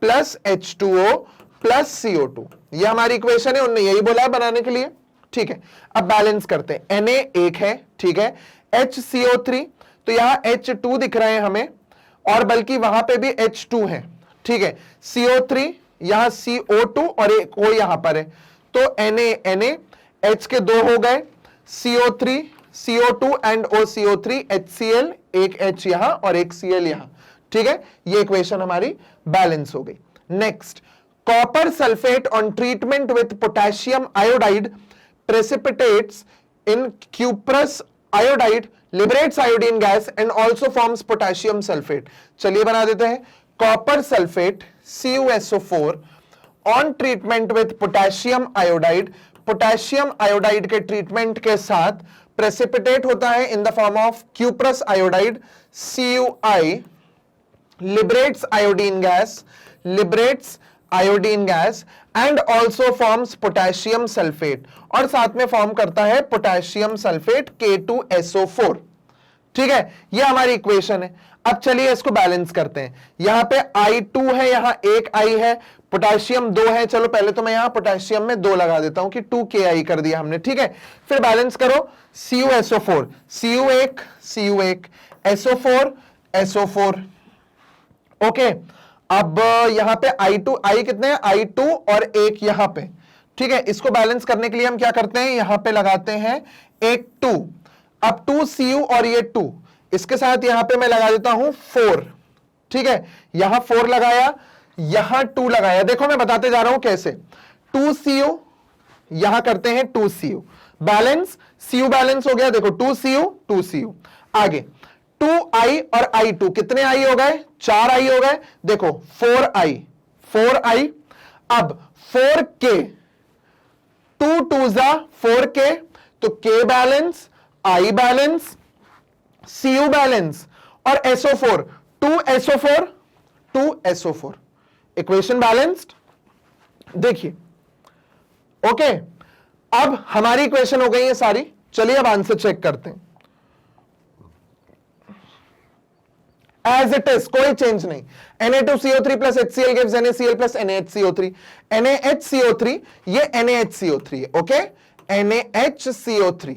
plus H2O plus CO2. यह हमारी इक्वेशन है, उन्होंने यही बोला है बनाने के लिए. ठीक है, अब बैलेंस करते हैं. Na एक है, ठीक है, HCO3 तो यहां H2 दिख रहे हैं हमें, और बल्कि वहां पे भी H2 है. ठीक है, CO3 यहां CO2 और एक O यहां पर है, तो Na H के दो हो गए, CO3 CO2 and OCO3 HCl, एक H यहां और एक Cl यहां. ठीक है, ये इक्वेशन हमारी बैलेंस हो गई. Next, copper sulphate on treatment with potassium iodide precipitates in cuprous iodide, liberates iodine gas and also forms potassium sulfate. चलिए बना देते हैं. Copper sulphate CuSO4 on treatment with potassium iodide, potassium iodide के treatment के साथ precipitate होता है in the form of cuprous iodide CuI, liberates iodine gas and also forms potassium sulfate, और साथ में फॉर्म करता है पोटेशियम सल्फेट K2SO4. ठीक है, ये हमारी इक्वेशन है. अब चलिए इसको बैलेंस करते हैं. यहां पे I2 है, यहां एक I है, पोटेशियम 2 है. चलो पहले तो मैं यहां पोटेशियम में 2 लगा देता हूं कि 2Ki कर दिया हमने. ठीक है, फिर बैलेंस करो. CuSO4 Cu1 SO4 okay. अब यहां पे I कितने हैं, I2 और एक यहां पे. ठीक है, इसको बैलेंस करने के लिए हम क्या करते हैं, यहां पे लगाते हैं एक 2. अब 2Cu और ये 2, इसके साथ यहां पे मैं लगा देता हूं 4. ठीक है, यहां 4 लगाया, यहां 2 लगाया. देखो मैं बताते जा रहा हूं कैसे. 2Cu यहां करते हैं 2Cu बैलेंस, Cu बैलेंस हो गया. देखो 2Cu आगे 2I और I2 कितने I हो गए, 4 I हो गए. देखो 4I. अब 4K, 2 2 4K, तो K balance, I balance, Cu balance और SO4 2SO4 इक्वेशन बैलेंस्ड. देखिए ओके, अब हमारी इक्वेशन हो गई है सारी. चलिए अब आंसर चेक करते हैं. एज इट इज, कोई चेंज नहीं. Na2CO3 plus HCl gives NaCl plus NaHCO3. NaHCO3 ये NaHCO3 है. Okay, NaHCO3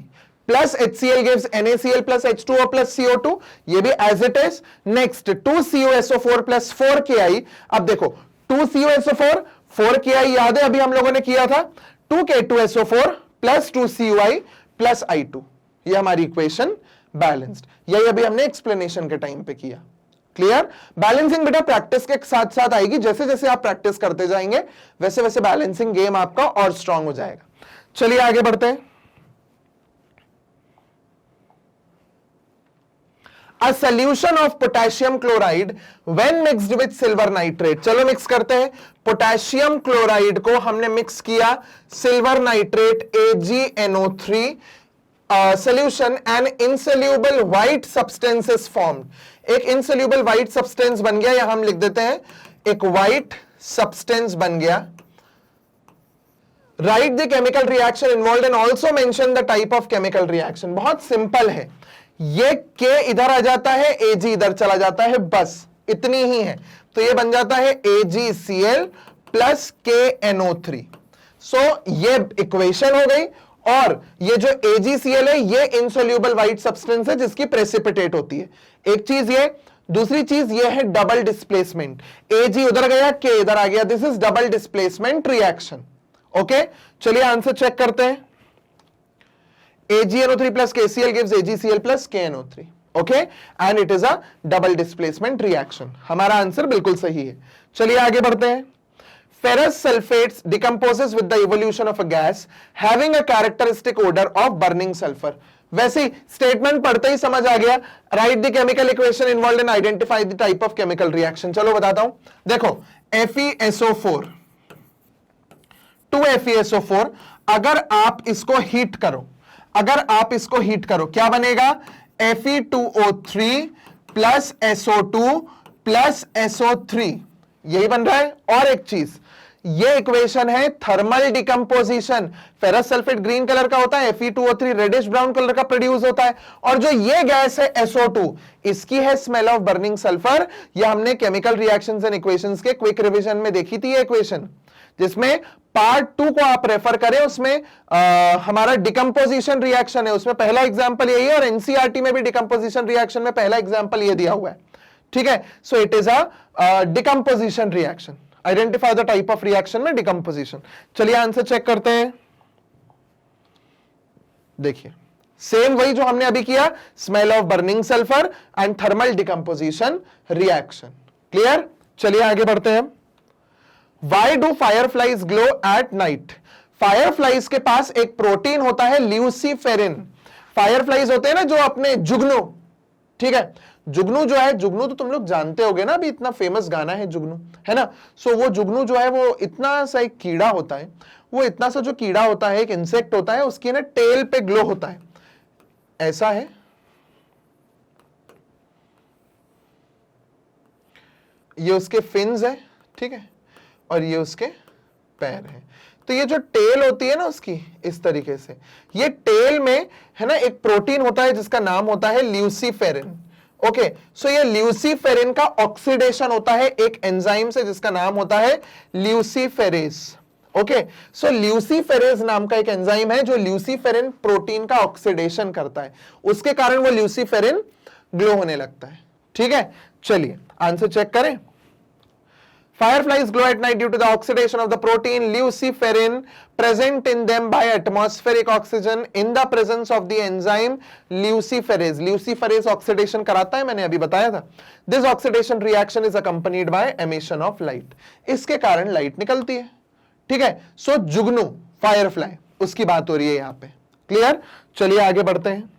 plus HCl gives NaCl plus H2O plus CO2, ये भी as it is. Next 2CuSO4 plus 4Ki. अब देखो 2CuSO4 4Ki याद है अभी हम लोगों ने किया था. 2K2SO4 plus 2Cui plus I2. ये हमारी इक्वेशन बैलेंस्ड. यही अभी हमने एक्सप्लेनेशन के टाइम पे किया. क्लियर? बैलेंसिंग बेटा प्रैक्टिस के साथ साथ आएगी, जैसे जैसे आप प्रैक्टिस करते जाएंगे वैसे वैसे बैलेंसिंग गेम आपका और स्ट्रांग हो जाएगा। चलिए आगे बढ़ते हैं। A solution of potassium chloride when mixed with silver nitrate, चलो मिक्स करते हैं। पोटेशियम क्लोराइड को हमने मिक्स किया silver nitrate AgNO3 solution, an insoluble white substance is formed। एक insoluble white substance बन गया, या हम लिख देते हैं एक white substance बन गया। Write the chemical reaction involved and also mention the type of chemical reaction। बहुत सिंपल है, ये K इधर आ जाता है, Ag इधर चला जाता है, बस इतनी ही है। तो ये बन जाता है AgCl प्लस KNO3। सो ये इक्वेशन हो गई, और ये जो AgCl है ये इनसोल्यूबल व्हाइट सब्सटेंस है जिसकी प्रेसिपिटेट होती है। एक चीज ये, दूसरी चीज ये है डबल डिस्प्लेसमेंट। Ag उधर गया, K इधर आ गया, this is double displacement reaction. Okay, चलिए आंसर चेक करते हैं। AgNO3 plus KCl gives AgCl plus KNO3, okay, and it is a double displacement reaction। हमारा आंसर बिल्कुल सही है। चलिए आगे बढ़ते हैं। Ferrous sulfates decomposes with the evolution of a gas having a characteristic odor of burning sulfur। वैसे ही statement पढ़ते ही समझ आ गया। Right the chemical equation involved and identify the type of chemical reaction. चलो बताता हूं, देखो FeSO4, 2FeSO4, अगर आप इसको हीट करो, अगर आप इसको हीट करो क्या बनेगा? Fe2O3 plus SO2 plus SO3, यही बन रहा है। और एक चीज, ये इक्वेशन है thermal decomposition. Ferrous sulphate green colour का होता है, Fe2O3 रेडिश ब्राउन कलर का प्रोड्यूस होता है, और जो ये गैस है SO2, इसकी है स्मेल ऑफ बर्निंग सल्फर। ये हमने केमिकल रिएक्शंस एंड इक्वेशंस के क्विक रिवीजन में देखी थी ये इक्वेशन, जिसमें पार्ट 2 को आप रेफर करें, उसमें हमारा डिकम्पोजिशन रिएक्शन है, उसमें पहला एग्जांपल यही है, और एनसीईआरटी में भी डिकम्पोजिशन रिएक्शन में पहला एग्जांपल ये दिया हुआ है। ठीक है, so it is a decomposition reaction. Identify the type of reaction में डिकम्पोजिशन। चलिए आंसर चेक करते हैं। देखिए सेम वही जो हमने अभी किया, smell of burning sulphur and thermal decomposition reaction. Clear? चलिए आगे बढ़ते हैं। Why do fireflies glow at night? Fireflies के पास एक प्रोटीन होता है ल्यूसीफेरिन। Fireflies होते हैं ना जो अपने जुगनू, ठीक है, जुगनू जो है, जुगनू तो तुम लोग जानते होगे ना, अभी इतना फेमस गाना है जुगनू, है ना। सो वो जुगनू जो है वो इतना सा एक कीड़ा होता है, वो इतना सा जो कीड़ा होता है, एक इंसेक्ट होता है, उसकी ना टेल पे ग्लो होता है, ऐसा है। ये उसके फिन्स है, ठीक है, और ये उसके पैर हैं। तो ये जो टेल होती है ना उसकी, इस तरीके से, ये टेल में है ना एक प्रोटीन होता है जिसका नाम होता है ल्यूसीफेरिन। ओके, सो ये ल्यूसीफेरिन का ऑक्सीडेशन होता है एक एंजाइम से जिसका नाम होता है ल्यूसीफेरेज। ओके, सो ल्यूसीफेरेज नाम का एक एंजाइम है जो ल्यूसीफेरिन प्रोटीन का ऑक्सीडेशन करता है, उसके कारण वो ल्यूसीफेरिन ग्लो होने लगता है। ठीक है, चलिए आंसर चेक करें। Fireflies glow at night due to the oxidation of the protein luciferin present in them by atmospheric oxygen in the presence of the enzyme luciferase। Luciferase oxidation कराता है, मैंने अभी बताया था। This oxidation reaction is accompanied by emission of light। इसके कारण light निकलती है। ठीक है, सो जुगनू फायरफ्लाई उसकी बात हो रही है यहाँ पे। क्लियर? चलिए आगे बढ़ते हैं।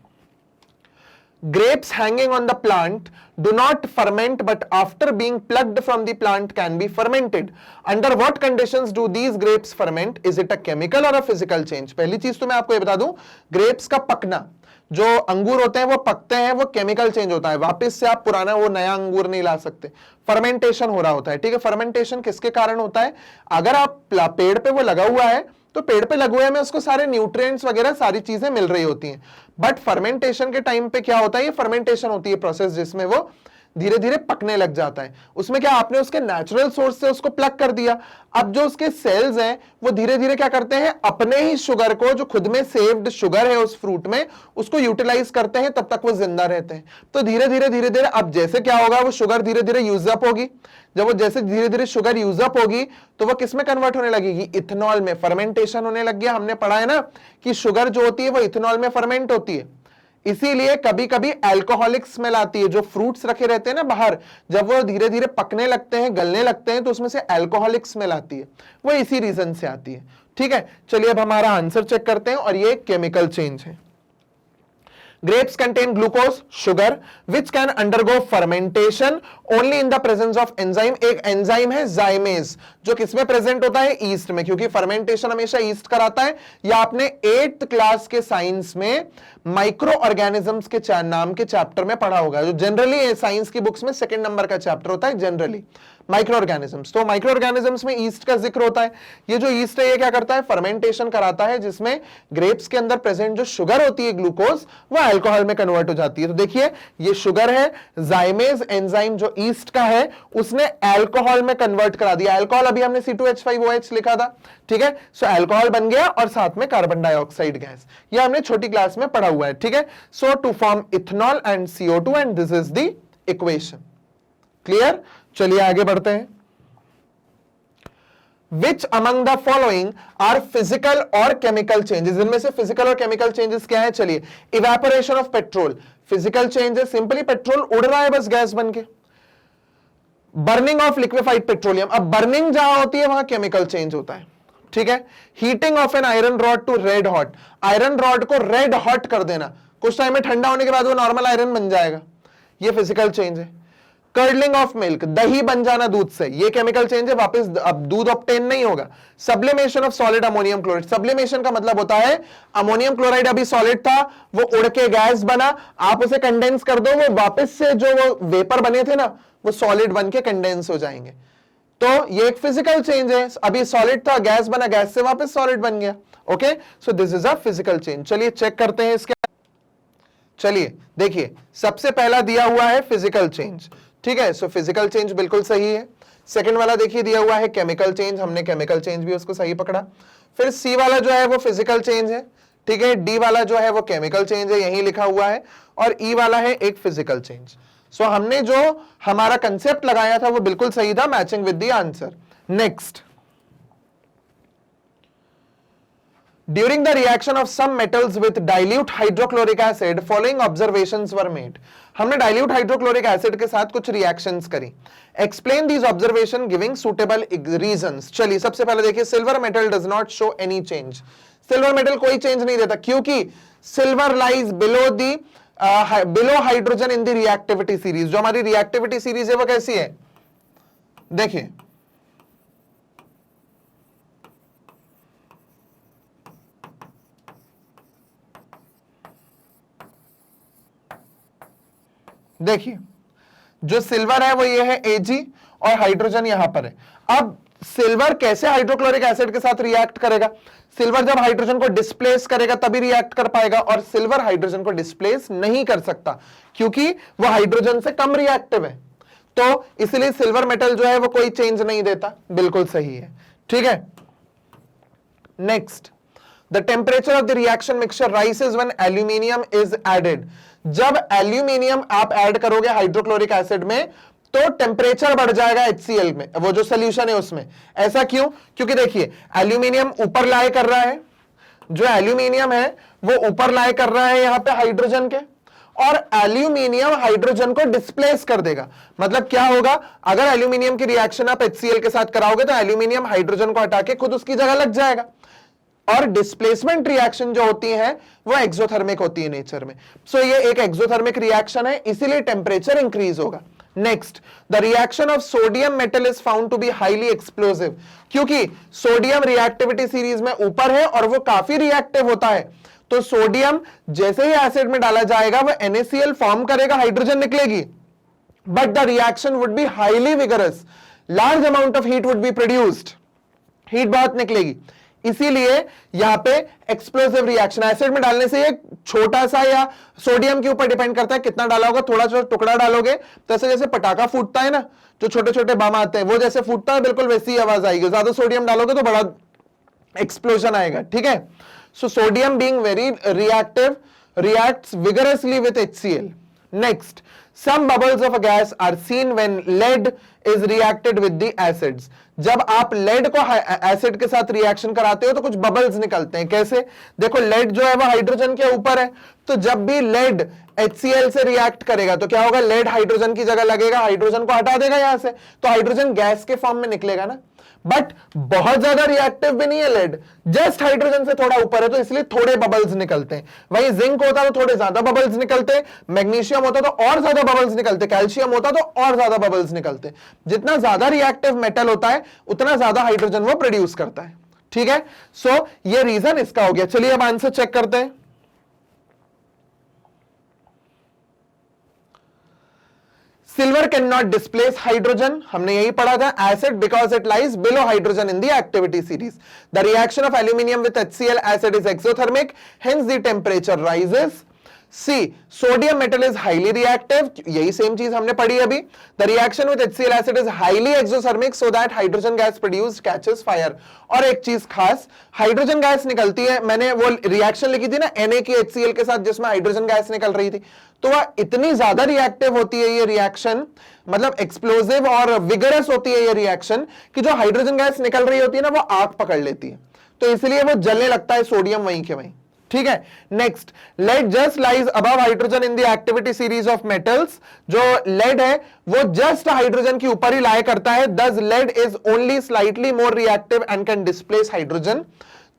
Grapes hanging on the plant do not ferment, but after being plucked from the plant can be fermented। Under what conditions do these grapes ferment? Is it a chemical or a physical change? पहली चीज तो मैं आपको ये बता दूं, grapes का पकना, जो अंगूर होते हैं वो पकते हैं, वो केमिकल चेंज होता है, वापस से आप पुराना वो नया अंगूर नहीं ला सकते, फर्मेंटेशन हो रहा होता है। ठीक है, फर्मेंटेशन किसके कारण होता है? अगर आप पेड़ पे वो लगा हुआ है तो पेड़ पे लगे हुए में उसको सारे न्यूट्रिएंट्स वगैरह सारी चीजें मिल रही होती हैं, बट फर्मेंटेशन के टाइम पे क्या होता है? ये फर्मेंटेशन होती है प्रोसेस जिसमें वो धीरे धीरे पकने लग जाता है। उसमें क्या, आपने उसके नेचुरल सोर्स से उसको प्लग कर दिया, अब जो उसके सेल्स हैं वो धीरे धीरे क्या करते हैं, अपने ही शुगर को, जो खुद में सेव्ड शुगर है उस फ्रूट में, उसको यूटिलाइज करते हैं, तब तक वो जिंदा रहते हैं। तो धीरे धीरे अब जैसे क्या होगा, वो शुगर धीरे धीरे यूज अप होगी। जब वो जैसे धीरे धीरे शुगर यूज अप होगी तो वो किस में कन्वर्ट होने लगेगी? इथेनॉल में। फर्मेंटेशन होने लग गया। हमने पढ़ा है ना कि शुगर जो होती है वो इथेनॉल में फर्मेंट होती है। इसीलिए कभी कभी अल्कोहलिक स्मेल आती है। जो फ्रूट्स रखे रहते हैं ना बाहर, जब वो धीरे धीरे पकने लगते हैं, गलने लगते हैं, तो उसमें से अल्कोहलिक स्मेल आती है, वो इसी रीजन से आती है। ठीक है, चलिए अब हमारा आंसर चेक करते हैं, और ये केमिकल चेंज है। Grapes contain glucose, sugar, which can undergo fermentation only in the presence of enzyme। एक एंजाइम है जाइमेज, जो किसमें प्रेजेंट होता है? ईस्ट में, क्योंकि फर्मेंटेशन हमेशा ईस्ट कराता है। या आपने 8th क्लास के साइंस में माइक्रो ऑर्गेनिजम्स के नाम के चैप्टर में पढ़ा होगा, जो जनरली साइंस की बुक्स में 2nd नंबर का चैप्टर होता है जनरली, माइक्रो ऑर्गेनिजम्स। तो माइक्रो ऑर्गेनिजम्स में ईस्ट का जिक्र होता है। ये जो ईस्ट है ये क्या करता है? फर्मेंटेशन कराता है, जिसमें ग्रेप्स के अंदर प्रेजेंट जो शुगर होती है ग्लूकोज, वो अल्कोहल में कन्वर्ट हो जाती है। तो देखिए ये शुगर है, जाइमेज एंजाइम जो ईस्ट का है उसने अल्कोहल में कन्वर्ट करा दिया। अल्कोहल अभी हमने C2H5OH लिखा था, ठीक है, सो अल्कोहल बन गया और साथ में कार्बन डाइऑक्साइड गैस, ये हमने छोटी क्लास में पढ़ा हुआ है। ठीक है, so to form ethanol and CO2 and this is the equation. Clear? चलिए आगे बढ़ते हैं। Which among the following are physical और chemical changes? इनमें से फिजिकल और केमिकल चेंजेस क्या है? चलिए, evaporation of petrol physical change है, सिंपली पेट्रोल उड़ रहा है बस गैस बन के। बर्निंग ऑफ लिक्विफाइड पेट्रोलियम, अब बर्निंग जहां होती है वहां केमिकल चेंज होता है। ठीक है, heating of an iron rod to red hot, iron rod को रेड हॉट कर देना, कुछ टाइम में ठंडा होने के बाद वो नॉर्मल आयरन बन जाएगा, ये फिजिकल चेंज है। कर्डलिंग ऑफ मिल्क, दही बन जाना दूध से, ये केमिकल चेंज है, वापस अब दूध ऑब्टेन नहीं होगा। Sublimation of solid ammonium chloride, sublimation का मतलब होता है अमोनियम क्लोराइड अभी सॉलिड था, वो उड़ के गैस बना, आप उसे कंडेंस कर दो, वो वापस से जो वो वेपर बने थे ना वो सॉलिड बन के कंडेंस हो जाएंगे। तो ये एक फिजिकल चेंज है, अभी सॉलिड था, गैस बना, गैस से वापस सॉलिड बन गया। Okay, so this is a physical change. चलिए चेक करते हैं इसके। चलिए देखिए, सबसे पहला दिया हुआ है फिजिकल चेंज, ठीक है, सो फिजिकल चेंज बिल्कुल सही है। सेकंड वाला देखिए दिया हुआ है केमिकल चेंज, हमने केमिकल चेंज भी उसको सही पकड़ा। फिर सी वाला जो है वो फिजिकल चेंज है, ठीक है, डी वाला जो है वो केमिकल चेंज है, यही लिखा हुआ है, और ई वाला है एक फिजिकल चेंज। सो हमने जो हमारा कंसेप्ट लगाया था वो बिल्कुल सही था, matching with the answer. Next, During the reaction of some metals with dilute hydrochloric acid, following observations were made. हमने dilute hydrochloric acid के साथ कुछ reactions करी। Explain these observations giving suitable reasons. चलिए सबसे पहले देखिए, silver metal does not show any change. Silver metal कोई change नहीं देता, क्योंकि silver lies below hydrogen in the reactivity series। जो हमारी reactivity series है वो कैसी है? देखिए देखिए, जो सिल्वर है वो ये है Ag और हाइड्रोजन यहां पर है। अब सिल्वर कैसे हाइड्रोक्लोरिक एसिड के साथ रिएक्ट करेगा? सिल्वर जब हाइड्रोजन को डिस्प्लेस करेगा तभी रिएक्ट कर पाएगा, और सिल्वर हाइड्रोजन को डिस्प्लेस नहीं कर सकता क्योंकि वो हाइड्रोजन से कम रिएक्टिव है। तो इसलिए सिल्वर मेटल जो है वो कोई चेंज नहीं देता, बिल्कुल सही है। ठीक है, next, the temperature of the reaction mixture rises when aluminium is added. जब एल्यूमिनियम आप ऐड करोगे हाइड्रोक्लोरिक एसिड में तो टेम्परेचर बढ़ जाएगा HCl में, वो जो सोल्यूशन है उसमें। ऐसा क्यों? क्योंकि देखिए एल्यूमिनियम ऊपर लाए कर रहा है, जो एल्यूमिनियम है वो ऊपर लाए कर रहा है यहां पे हाइड्रोजन के, और एल्यूमिनियम हाइड्रोजन को डिस्प्लेस कर देगा। मतलब क्या होगा, अगर एल्यूमिनियम की रिएक्शन आप HCl के साथ कराओगे तो एल्यूमिनियम हाइड्रोजन को हटा के खुद उसकी जगह लग जाएगा, और डिस्प्लेसमेंट रिएक्शन जो होती है वो एक्सोथर्मिक होती है नेचर में। सो ये एक एक्सोथर्मिक रिएक्शन है, इसीलिए टेम्परेचर इंक्रीज होगा। Next, the reaction of sodium metal is found to be highly explosive, क्योंकि सोडियम रिएक्टिविटी सीरीज में ऊपर है और वो काफी रिएक्टिव होता है। तो सोडियम जैसे ही एसिड में डाला जाएगा वो NaCl फॉर्म करेगा, हाइड्रोजन निकलेगी, but the reaction would be highly vigorous, large amount of heat would be produced, heat बहुत निकलेगी। इसीलिए यहां पे एक्सप्लोसिव रिएक्शन, एसिड में डालने से एक छोटा सा, या सोडियम के ऊपर डिपेंड करता है कितना डाला होगा, थोड़ा सा टुकड़ा डालोगे तो ऐसे जैसे पटाखा फूटता है ना, जो छोटे छोटे बम आते हैं वो जैसे फूटता है, बिल्कुल वैसी आवाज आएगी। ज्यादा सोडियम डालोगे तो बड़ा एक्सप्लोजन आएगा। ठीक है, so sodium being very reactive reacts vigorously with HCl। Next, Some bubbles of a gas are seen when lead is reacted with the acids. जब आप lead को एसिड के साथ रिएक्शन कराते हो तो कुछ बबल्स निकलते हैं। कैसे? देखो lead जो है वो हाइड्रोजन के ऊपर है, तो जब भी lead HCl से रिएक्ट करेगा तो क्या होगा? lead हाइड्रोजन की जगह लगेगा, हाइड्रोजन को हटा देगा यहां से, तो हाइड्रोजन गैस के फॉर्म में निकलेगा ना। बट बहुत ज्यादा रिएक्टिव भी नहीं है lead, जस्ट हाइड्रोजन से थोड़ा ऊपर है, तो इसलिए थोड़े बबल्स निकलते हैं। वहीं जिंक होता तो थोड़े ज्यादा बबल्स निकलते, मैग्नीशियम होता तो और ज्यादा बबल्स निकलते, कैल्शियम होता तो और ज्यादा बबल्स निकलते। जितना ज्यादा रिएक्टिव मेटल होता है उतना ज्यादा हाइड्रोजन वो प्रोड्यूस करता है। ठीक है, सो ये रीजन इसका हो गया। चलिए अब आंसर चेक करते हैं। Silver can not displace hydrogen, हमने यही पढ़ा था, acid because it lies below hydrogen in the activity series. The reaction of aluminium with HCl acid is exothermic, hence the temperature rises. See, sodium metal is highly reactive, यही same चीज हमने पढ़ी अभी। The reaction with HCl acid is highly exothermic so that hydrogen gas produced catches fire. और एक चीज खास, hydrogen gas निकलती है, मैंने वो रिएक्शन लिखी थी ना Na की HCl के साथ जिसमें हाइड्रोजन गैस निकल रही थी, तो वह इतनी ज्यादा रिएक्टिव होती है ये रिएक्शन, मतलब एक्सप्लोसिव और विगरस होती है ये रिएक्शन, कि जो हाइड्रोजन गैस निकल रही होती है ना वो आग पकड़ लेती है, तो इसलिए वो जलने लगता है सोडियम वहीं के वहीं। ठीक है, next, lead just lies above hydrogen in the activity series of metals. जो लेड है वो जस्ट हाइड्रोजन के ऊपर ही लाया करता है, thus lead is only slightly more reactive and can displace hydrogen.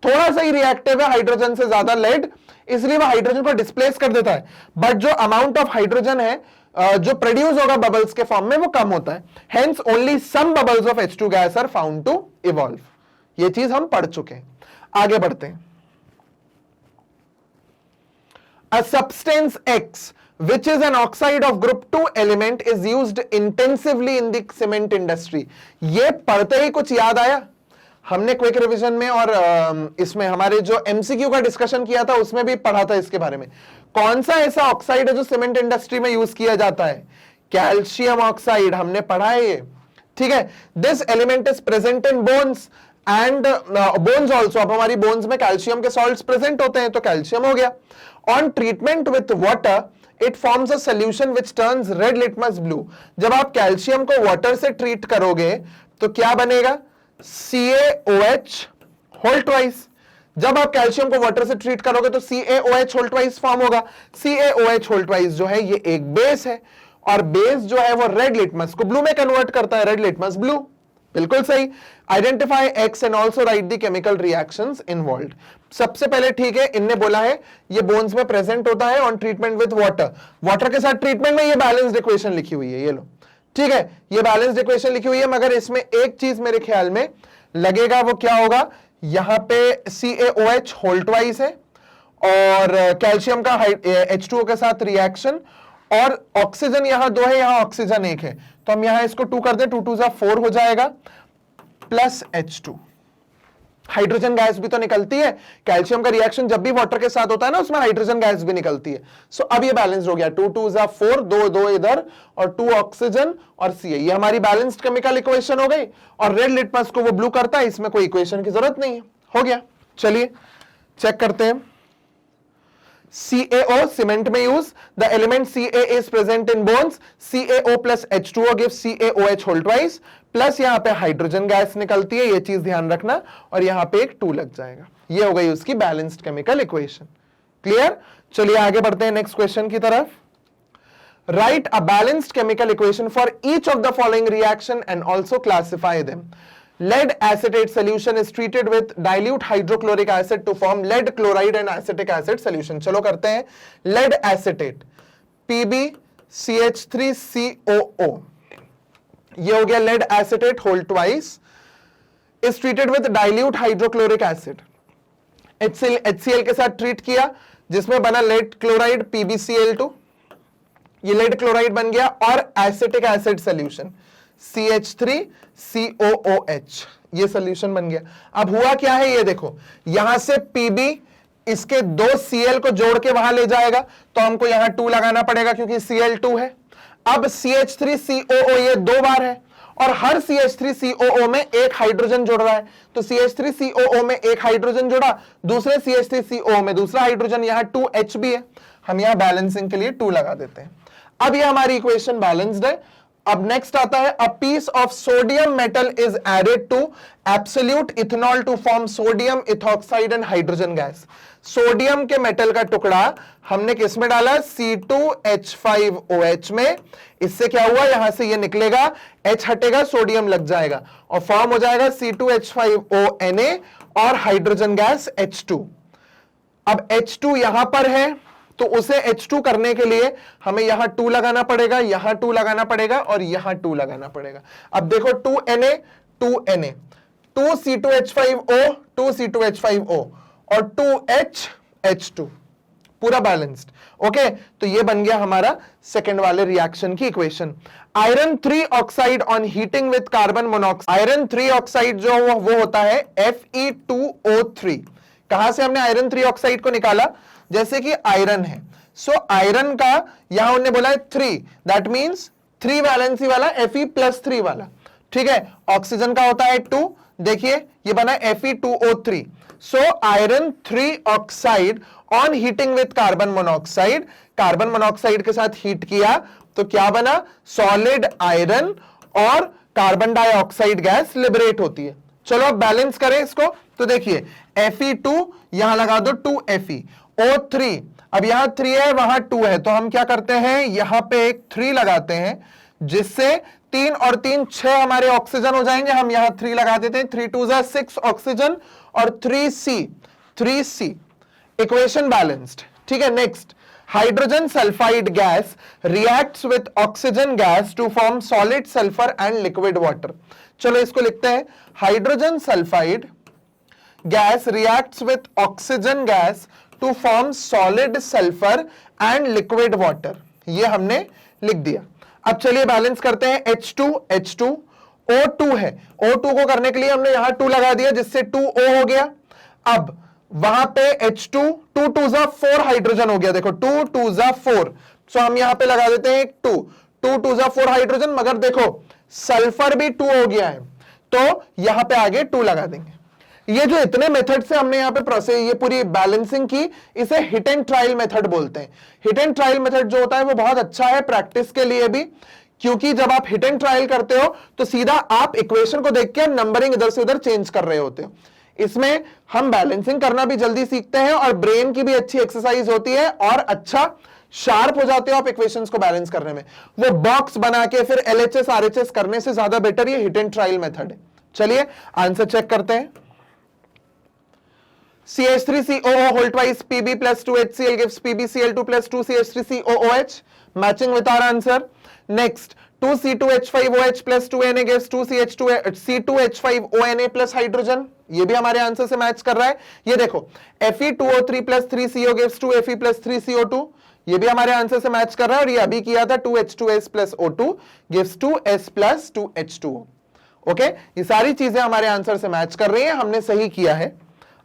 थोड़ा सा ही रिएक्टिव है हाइड्रोजन से ज्यादा लेड, इसलिए वो हाइड्रोजन को डिस्प्लेस कर देता है, बट जो अमाउंट ऑफ हाइड्रोजन है जो प्रोड्यूस होगा बबल्स के फॉर्म में वो कम होता है। Hence only some bubbles of H2 gas are found to evolve. ये चीज हम पढ़ चुके हैं, आगे बढ़ते हैं। A substance X, which is an oxide of group 2 element, is used intensively in the cement industry. ये पढ़ते ही कुछ याद आया? हमने क्विक रिवीजन में और इसमें हमारे जो MCQ का डिस्कशन किया था उसमें भी पढ़ा था इसके बारे में। कौन सा ऐसा ऑक्साइड है जो सीमेंट इंडस्ट्री में यूज किया जाता है? कैल्शियम ऑक्साइड, हमने पढ़ा है ये। ठीक है, this element is present in bones and bones also. अब हमारी बोन्स में कैल्शियम के सॉल्ट्स प्रेजेंट होते हैं, तो कैल्शियम हो गया। On treatment with water it forms a solution which turns red litmus blue. जब आप कैल्शियम को वाटर से ट्रीट करोगे तो क्या बनेगा? CaOH whole twice. जब आप कैल्शियम को वाटर से ट्रीट करोगे तो CaOH होल ट्वाइस फॉर्म होगा। CaOH होल ट्वाइस जो है ये एक बेस है, और बेस जो है वो रेड लिटमस को ब्लू में कन्वर्ट करता है, रेड लिटमस ब्लू। बिल्कुल सही। Identify x and also right the chemical reactions involved. सबसे पहले ठीक है, इनने बोला है ये बोन्स में प्रेजेंट होता है on treatment with water. Water के साथ ट्रीटमेंट में ये बैलेंस्ड इक्वेशन लिखी हुई है, ये लो। ठीक है, ये बैलेंस्ड इक्वेशन लिखी हुई है, मगर इसमें एक चीज मेरे ख्याल में लगेगा, वो क्या होगा? यहां पे CaOH होल ट्वाइस है और कैल्शियम का H2O के साथ रिएक्शन, और ऑक्सीजन यहां 2 है, यहां ऑक्सीजन 1 है, तो हम यहां इसको 2 कर दें, 2 2 4 हो जाएगा, प्लस H2। हाइड्रोजन गैस भी तो निकलती है, कैल्शियम का रिएक्शन जब भी वाटर के साथ होता है ना उसमें हाइड्रोजन गैस भी निकलती है। सो अब ये बैलेंस हो गया, 2 2 4, 2 2 इधर और 2 ऑक्सीजन और Ca। ये हमारी बैलेंस्ड केमिकल इक्वेशन हो गई, और रेड लिटमस को वो ब्लू करता है, इसमें कोई इक्वेशन की जरूरत नहीं है। हो गया, चलिए चेक करते हैं। CaO सीमेंट में use, the element Ca is present in bones, CaO plus H2O gives CaOH whole twice, plus यहां पे हाइड्रोजन गैस निकलती है, ये चीज ध्यान रखना, और यहां पे एक 2 लग जाएगा। ये हो गई उसकी बैलेंस्ड केमिकल इक्वेशन। क्लियर? चलिए आगे बढ़ते हैं नेक्स्ट क्वेश्चन की तरफ। Right a balanced chemical equation for each of the following reaction and also classify them. Lead acetate solution is treated with dilute hydrochloric acid to form lead chloride and acetic acid solution। चलो करते हैं। lead acetate PbCH3COO, ये हो गया lead acetate whole twice, is treated with dilute hydrochloric acid। HCl के साथ treat किया, जिसमें बना lead chloride PbCl2, ये lead chloride बन गया, और acetic acid solution CH3COOH, ये सोल्यूशन बन गया। अब हुआ क्या है ये देखो, यहां से Pb इसके 2 Cl को जोड़ के वहां ले जाएगा, तो हमको यहां 2 लगाना पड़ेगा क्योंकि Cl2 है। अब CH3COO ये 2 बार है, और हर CH3COO में एक हाइड्रोजन जुड़ रहा है, तो CH3COO में एक हाइड्रोजन जुड़ा, दूसरे CH3COO में दूसरा हाइड्रोजन, यहां 2H भी है, हम यहां बैलेंसिंग के लिए 2 लगा देते हैं। अब ये हमारी इक्वेशन बैलेंस्ड है। अब नेक्स्ट आता है, a piece of sodium metal is added to absolute ethanol to form sodium ethoxide and hydrogen gas. Sodium के मेटल का टुकड़ा हमने किस में डाला, C2H5OH में। इससे क्या हुआ, यहां से ये निकलेगा, H हटेगा, सोडियम लग जाएगा और फॉर्म हो जाएगा C2H5ONa और हाइड्रोजन गैस H2। अब H2 यहां पर है तो उसे H2 करने के लिए हमें यहां 2 लगाना पड़ेगा, यहां 2 लगाना पड़ेगा और यहां 2 लगाना पड़ेगा। अब देखो 2Na 2Na 2C2H5O 2C2H5O और 2H H2, पूरा बैलेंस्ड। ओके, तो ये बन गया हमारा सेकंड वाले रिएक्शन की equation. Iron 3 oxide on heating with carbon monoxide, iron 3 oxide जो वो होता है Fe2O3। कहां से हमने आयरन 3 ऑक्साइड को निकाला, जैसे कि आयरन है, सो आयरन का यहां उन्होंने बोला है 3, दैट मींस 3 वैलेंसी वाला Fe+3 वाला, ठीक है। ऑक्सीजन का होता है 2, देखिए ये बना Fe2O3। So iron 3 oxide on heating with carbon monoxide, carbon monoxide के साथ हीट किया तो क्या बना, सॉलिड आयरन और कार्बन डाइऑक्साइड गैस लिबरेट होती है। चलो अब बैलेंस करें इसको, तो देखिए Fe2 यहां लगा दो 2Fe, O3, अब यहां 3 है वहां 2 है, तो हम क्या करते हैं, यहां पे एक 3 लगाते हैं, जिससे 3 और 3 6 हमारे ऑक्सीजन हो जाएंगे। हम यहां 3 लगा देते हैं, 3 2 6 ऑक्सीजन और 3C, इक्वेशन बैलेंस्ड, ठीक है। Next, hydrogen sulphide gas reacts with oxygen gas to form solid sulphur and liquid water. चलो इसको लिखते हैं, hydrogen sulphide gas reacts with oxygen gas to form solid sulphur and liquid water, ये हमने लिख दिया। अब चलिए बैलेंस करते हैं, H2 O2 है, O2 को करने के लिए हमने यहां 2 लगा दिया, जिससे 2O हो गया। अब वहां पे H2 2 2 4 हाइड्रोजन हो गया, देखो 2 2 4, सो हम यहां पे लगा देते हैं 2 2 2 4 हाइड्रोजन, मगर देखो सल्फर भी 2 हो गया है, तो यहां पे आगे 2 लगा देंगे। ये जो इतने मेथड से हमने यहां पे प्रोसेस, ये पूरी बैलेंसिंग की, इसे हिट एंड ट्रायल मेथड बोलते हैं। हिट एंड ट्रायल मेथड जो होता है वो बहुत अच्छा है प्रैक्टिस के लिए भी, क्योंकि जब आप हिट एंड ट्रायल करते हो तो सीधा आप इक्वेशन को देख के नंबरिंग इधर से उधर चेंज कर रहे होते हो। इसमें हम बैलेंसिंग करना भी जल्दी सीखते हैं और ब्रेन की भी अच्छी एक्सरसाइज होती है और अच्छा शार्प हो जाते हो आप इक्वेशंस को बैलेंस करने में। वो बॉक्स बना के फिर LHS RHS करने से ज्यादा बेटर ये हिट एंड ट्रायल मेथड है। चलिए आंसर चेक करते हैं। CH3COO whole twice Pb plus 2HCl gives PbCl2 plus 2CH3COOH, matching with our answer. Next, 2C2H5OH plus 2Na gives 2C2H5ONa plus hydrogen, ये भी हमारे आंसर से मैच कर रहा है। ये देखो Fe2O3 plus 3CO gives 2Fe plus 3CO2, ये भी हमारे आंसर से मैच कर रहा है। और ये अभी किया था 2H2S plus O2 gives 2S plus 2H2O। Okay, ये सारी चीजें हमारे आंसर से मैच कर रही हैं, हमने सही किया है।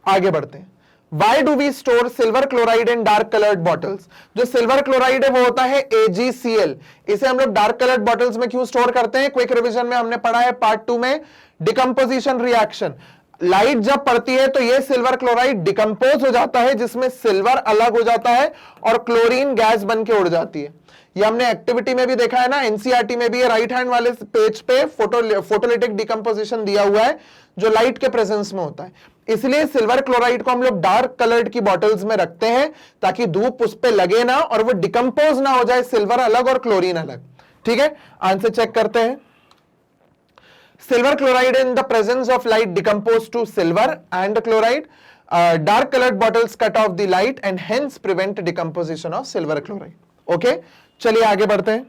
आगे बढ़ते हैं। Why do we store silver chloride in dark colored bottles? जो सिल्वर क्लोराइड है वो होता है AgCl, इसे हम लोग डार्क कलर्ड बॉटल्स में क्यों स्टोर करते हैं? क्विक रिवीजन में हमने पढ़ा है पार्ट 2 में, डिकम्पोजिशन रिएक्शन। लाइट जब पड़ती है तो ये सिल्वर क्लोराइड डिकम्पोज हो जाता है, जिसमें सिल्वर अलग हो जाता है और क्लोरीन गैस बन के उड़ जाती है। ये हमने एक्टिविटी में भी देखा है ना, एनसीईआरटी में भी राइट हैंड वाले पेज पे फोटोलिटिक डिकम्पोजिशन दिया हुआ है जो लाइट के प्रेजेंस में होता है। इसलिए सिल्वर क्लोराइड को हम लोग डार्क कलर्ड की बॉटल्स में रखते हैं ताकि धूप उस पे लगे ना और वो डिकम्पोज ना हो जाए, सिल्वर अलग और क्लोरीन अलग। ठीक है, आंसर चेक करते हैं। Silver chloride in the presence of light decompose to silver and chloride. Dark colored bottles cut off the light and hence prevent decomposition of silver chloride. Okay, चलिए आगे बढ़ते हैं।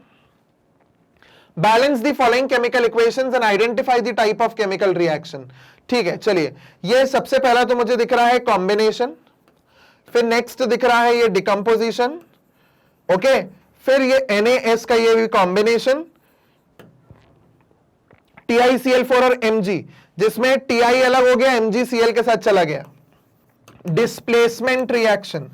Balance the following chemical equations and identify the type of chemical reaction. ठीक है, चलिए ये सबसे पहला तो मुझे दिख रहा है कॉम्बिनेशन, फिर नेक्स्ट दिख रहा है ये डिकम्पोजिशन, ओके, फिर ये NaS का ये भी कॉम्बिनेशन, TiCl4 और Mg, जिसमें Ti अलग हो गया, MgCl के साथ चला गया, displacement reaction,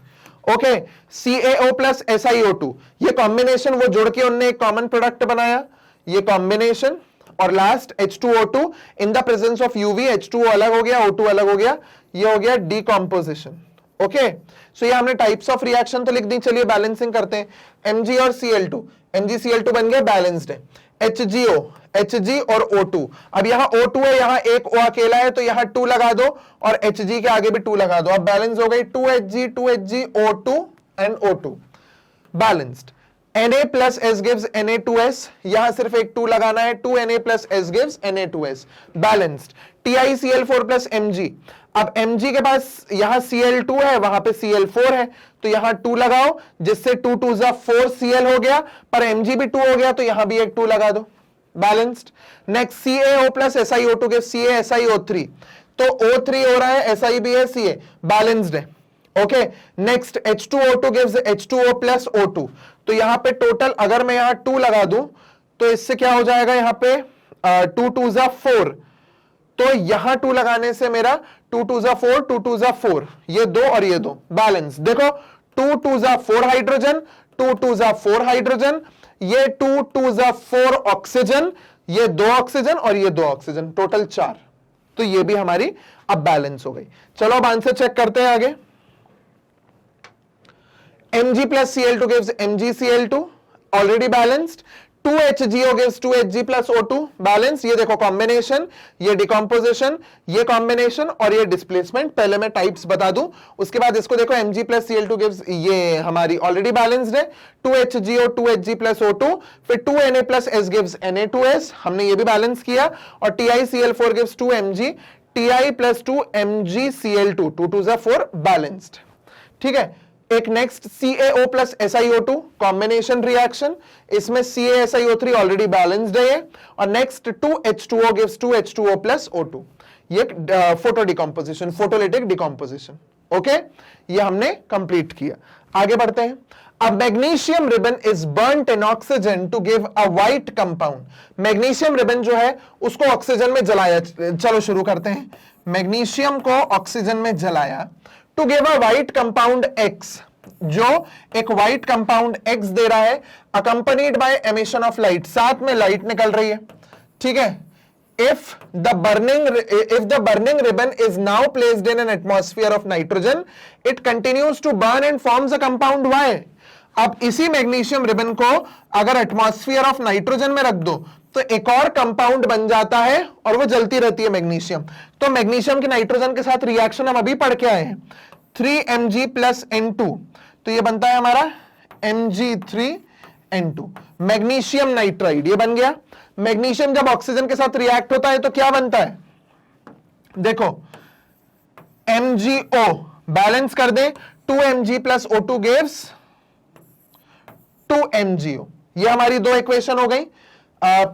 okay, CaO plus SiO2, ये कॉम्बिनेशन वो जोड़ के उन्होंने एक कॉमन प्रोडक्ट बनाया, ये कॉम्बिनेशन, और last H2O2 in the presence of UV, H2O अलग हो गया, O2 अलग हो गया, ये हो गया डिकॉम्पोजिशन। ओके सो ये हमने टाइप्स ऑफ रिएक्शन तो लिख दी, चलिए बैलेंसिंग करते हैं। Mg और Cl2, MgCl2 बन गया बैलेंस्ड है। HgO, Hg और O2, अब यहाँ O2 है, यहाँ एक O अकेला है, तो यहाँ 2 लगा दो और Hg के आगे भी 2 लगा दो, अब बैलेंस हो गई 2Hg O2 and O2 balanced. Na plus S gives Na2S, यहां सिर्फ एक 2 लगाना है, 2Na plus S gives Na2S balanced. TiCl4 plus Mg, अब Mg के पास यहां Cl2 है, वहां पे Cl4 है, तो यहां 2 लगाओ, जिससे 2 2 4 Cl हो गया, पर Mg भी 2 हो गया, तो यहां भी एक 2 लगा दो balanced. Next CaO plus SiO2 के CaSiO3, तो O3 हो रहा है, Si भी है, Ca बैलेंस्ड है। Okay next H2O2 gives H2O plus O2, तो यहां पे टोटल अगर मैं यहां 2 लगा दूं तो इससे क्या हो जाएगा, यहां पे 2 2 4, तो यहां 2 लगाने से मेरा 2 2 4, 2 2 4, ये 2 और ये 2 बैलेंस। देखो 2 2 4 हाइड्रोजन, 2 2 4 हाइड्रोजन, ये 2 2 4 ऑक्सीजन, ये 2 ऑक्सीजन और ये 2 ऑक्सीजन, टोटल 4, तो ये भी हमारी अब बैलेंस हो गई। चलो अब आंसर चेक करते हैं आगे। Mg plus Cl2 gives MgCl2 already balanced, 2HgO gives 2Hg plus O2 balance. ये देखो कॉम्बिनेशन, ये डिकम्पोजिशन, ये कॉम्बिनेशन और ये डिस्प्लेसमेंट, पहले मैं टाइप्स बता दूं, उसके बाद इसको देखो Mg plus Cl2 gives, ये हमारी ऑलरेडी बैलेंस्ड है, 2HgO 2Hg plus O2, फिर 2Na plus S gives Na2S, हमने ये भी बैलेंस किया, और TiCl4 gives 2Mg, Ti plus 2MgCl2, 2 2 4 balanced. ठीक है, एक next CaO plus SiO2 combination reaction, इसमें CaSiO3 ऑलरेडी बैलेंस्ड है, और next 2H2O gives 2H2O plus O2, ये photo decomposition, photolytic decomposition. Okay ये हमने कंप्लीट किया, आगे बढ़ते हैं। अब magnesium ribbon is burnt in oxygen to give a white compound, magnesium ribbon जो है उसको ऑक्सीजन में जलाया, चलो शुरू करते हैं। मैग्नीशियम को ऑक्सीजन में जलाया to give a white compound X, जो एक व्हाइट कंपाउंड X दे रहा है, accompanied by emission of light, साथ में लाइट निकल रही है। ठीक है, if the burning ribbon is now placed in an atmosphere of nitrogen, it continues to burn and forms a compound Y. अब इसी मैग्नीशियम रिबन को अगर एटमॉस्फेयर ऑफ नाइट्रोजन में रख दो तो एक और कंपाउंड बन जाता है और वो जलती रहती है मैग्नीशियम। तो मैग्नीशियम की नाइट्रोजन के साथ रिएक्शन हम अभी पढ़ के आए हैं, 3Mg प्लस N2, तो ये बनता है हमारा Mg3N2, मैग्नीशियम नाइट्राइड, ये बन गया। मैग्नीशियम जब ऑक्सीजन के साथ रिएक्ट होता है तो क्या बनता है, देखो MgO, बैलेंस कर दे, 2Mg plus O2 gives 2MgO, ये हमारी दो इक्वेशन हो गई।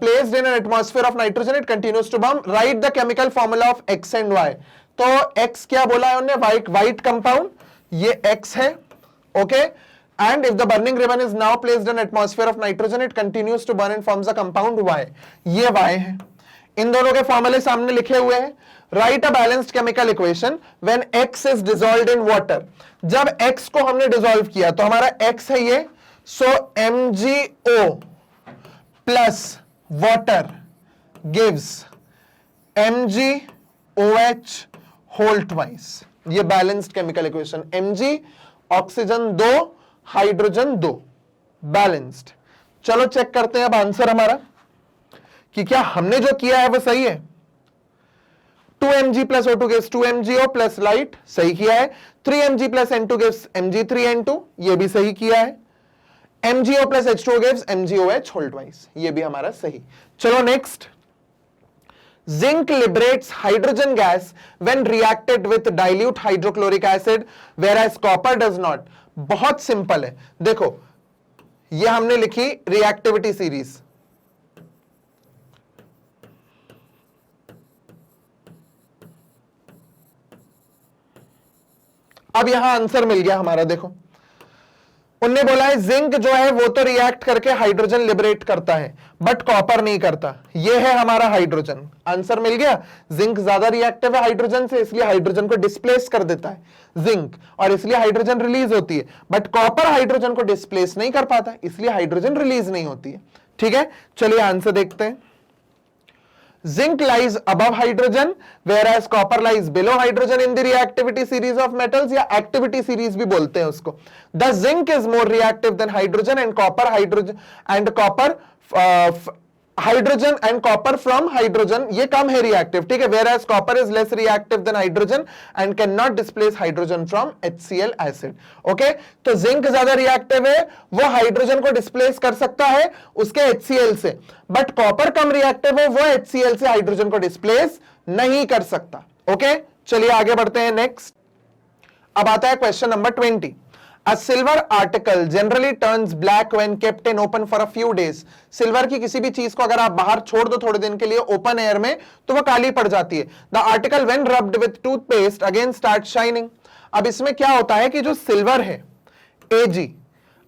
Placed in an atmosphere of nitrogen, it continues to burn. Write the chemical formula of X and Y. तो X क्या बोला है उन्होंने, white compound, ये X है, okay? And if the burning ribbon is now placed in atmosphere of nitrogen, it continues to burn and forms a compound Y. ये Y है। इन दोनों के फॉर्मूले सामने लिखे हुए हैं। Write a balanced chemical equation when X is dissolved in water. जब X को हमने डिसॉल्व किया तो हमारा X है ये, so MgO plus water gives MgOH whole twice, ये balanced chemical equation, Mg oxygen 2 hydrogen 2 balanced. चलो चेक करते हैं अब आंसर हमारा कि क्या हमने जो किया है वो सही है। 2Mg plus O2 gives 2MgO plus light, सही किया है। 3Mg plus N2 gives Mg3N2, ये भी सही किया है। MgO plus H2O gives MgOH whole twice, ये भी हमारा सही। चलो next, zinc liberates hydrogen gas when reacted with dilute hydrochloric acid whereas copper does not. बहुत सिंपल है, देखो ये हमने लिखी रिएक्टिविटी सीरीज, अब यहां आंसर मिल गया हमारा। देखो उनने बोला है जिंक जो है वो तो रिएक्ट करके हाइड्रोजन लिबरेट करता है बट कॉपर नहीं करता, ये है हमारा हाइड्रोजन, आंसर मिल गया। जिंक ज्यादा रिएक्टिव है हाइड्रोजन से, इसलिए हाइड्रोजन को डिस्प्लेस कर देता है जिंक, और इसलिए हाइड्रोजन रिलीज होती है, बट कॉपर हाइड्रोजन को डिस्प्लेस नहीं कर पाता, इसलिए हाइड्रोजन रिलीज नहीं होती है। ठीक है, चलिए आंसर देखते हैं। Zinc lies above hydrogen, whereas copper lies below hydrogen in the reactivity series of metals, या activity series भी बोलते हैं उसको. The zinc is more reactive than hydrogen and copper hydrogen and copper from hydrogen ये कम है reactive, ठीक है. whereas copper is less reactive than hydrogen and cannot displace hydrogen from HCl acid. Okay, तो zinc ज्यादा reactive है, वो hydrogen को displace कर सकता है उसके HCl से, बट कॉपर कम रिएक्टिव है, वो HCl से हाइड्रोजन को डिस्प्लेस नहीं कर सकता. ओके, चलिए आगे बढ़ते हैं. नेक्स्ट अब आता है question number 20. A silver article generally turns black when kept in open for a few days. Silver की किसी भी चीज को अगर आप बाहर छोड़ दो थोड़े दिन के लिए ओपन एयर में तो वो काली पड़ जाती है. The article when rubbed with toothpaste again starts shining. अब इसमें क्या होता है कि जो सिल्वर है Ag,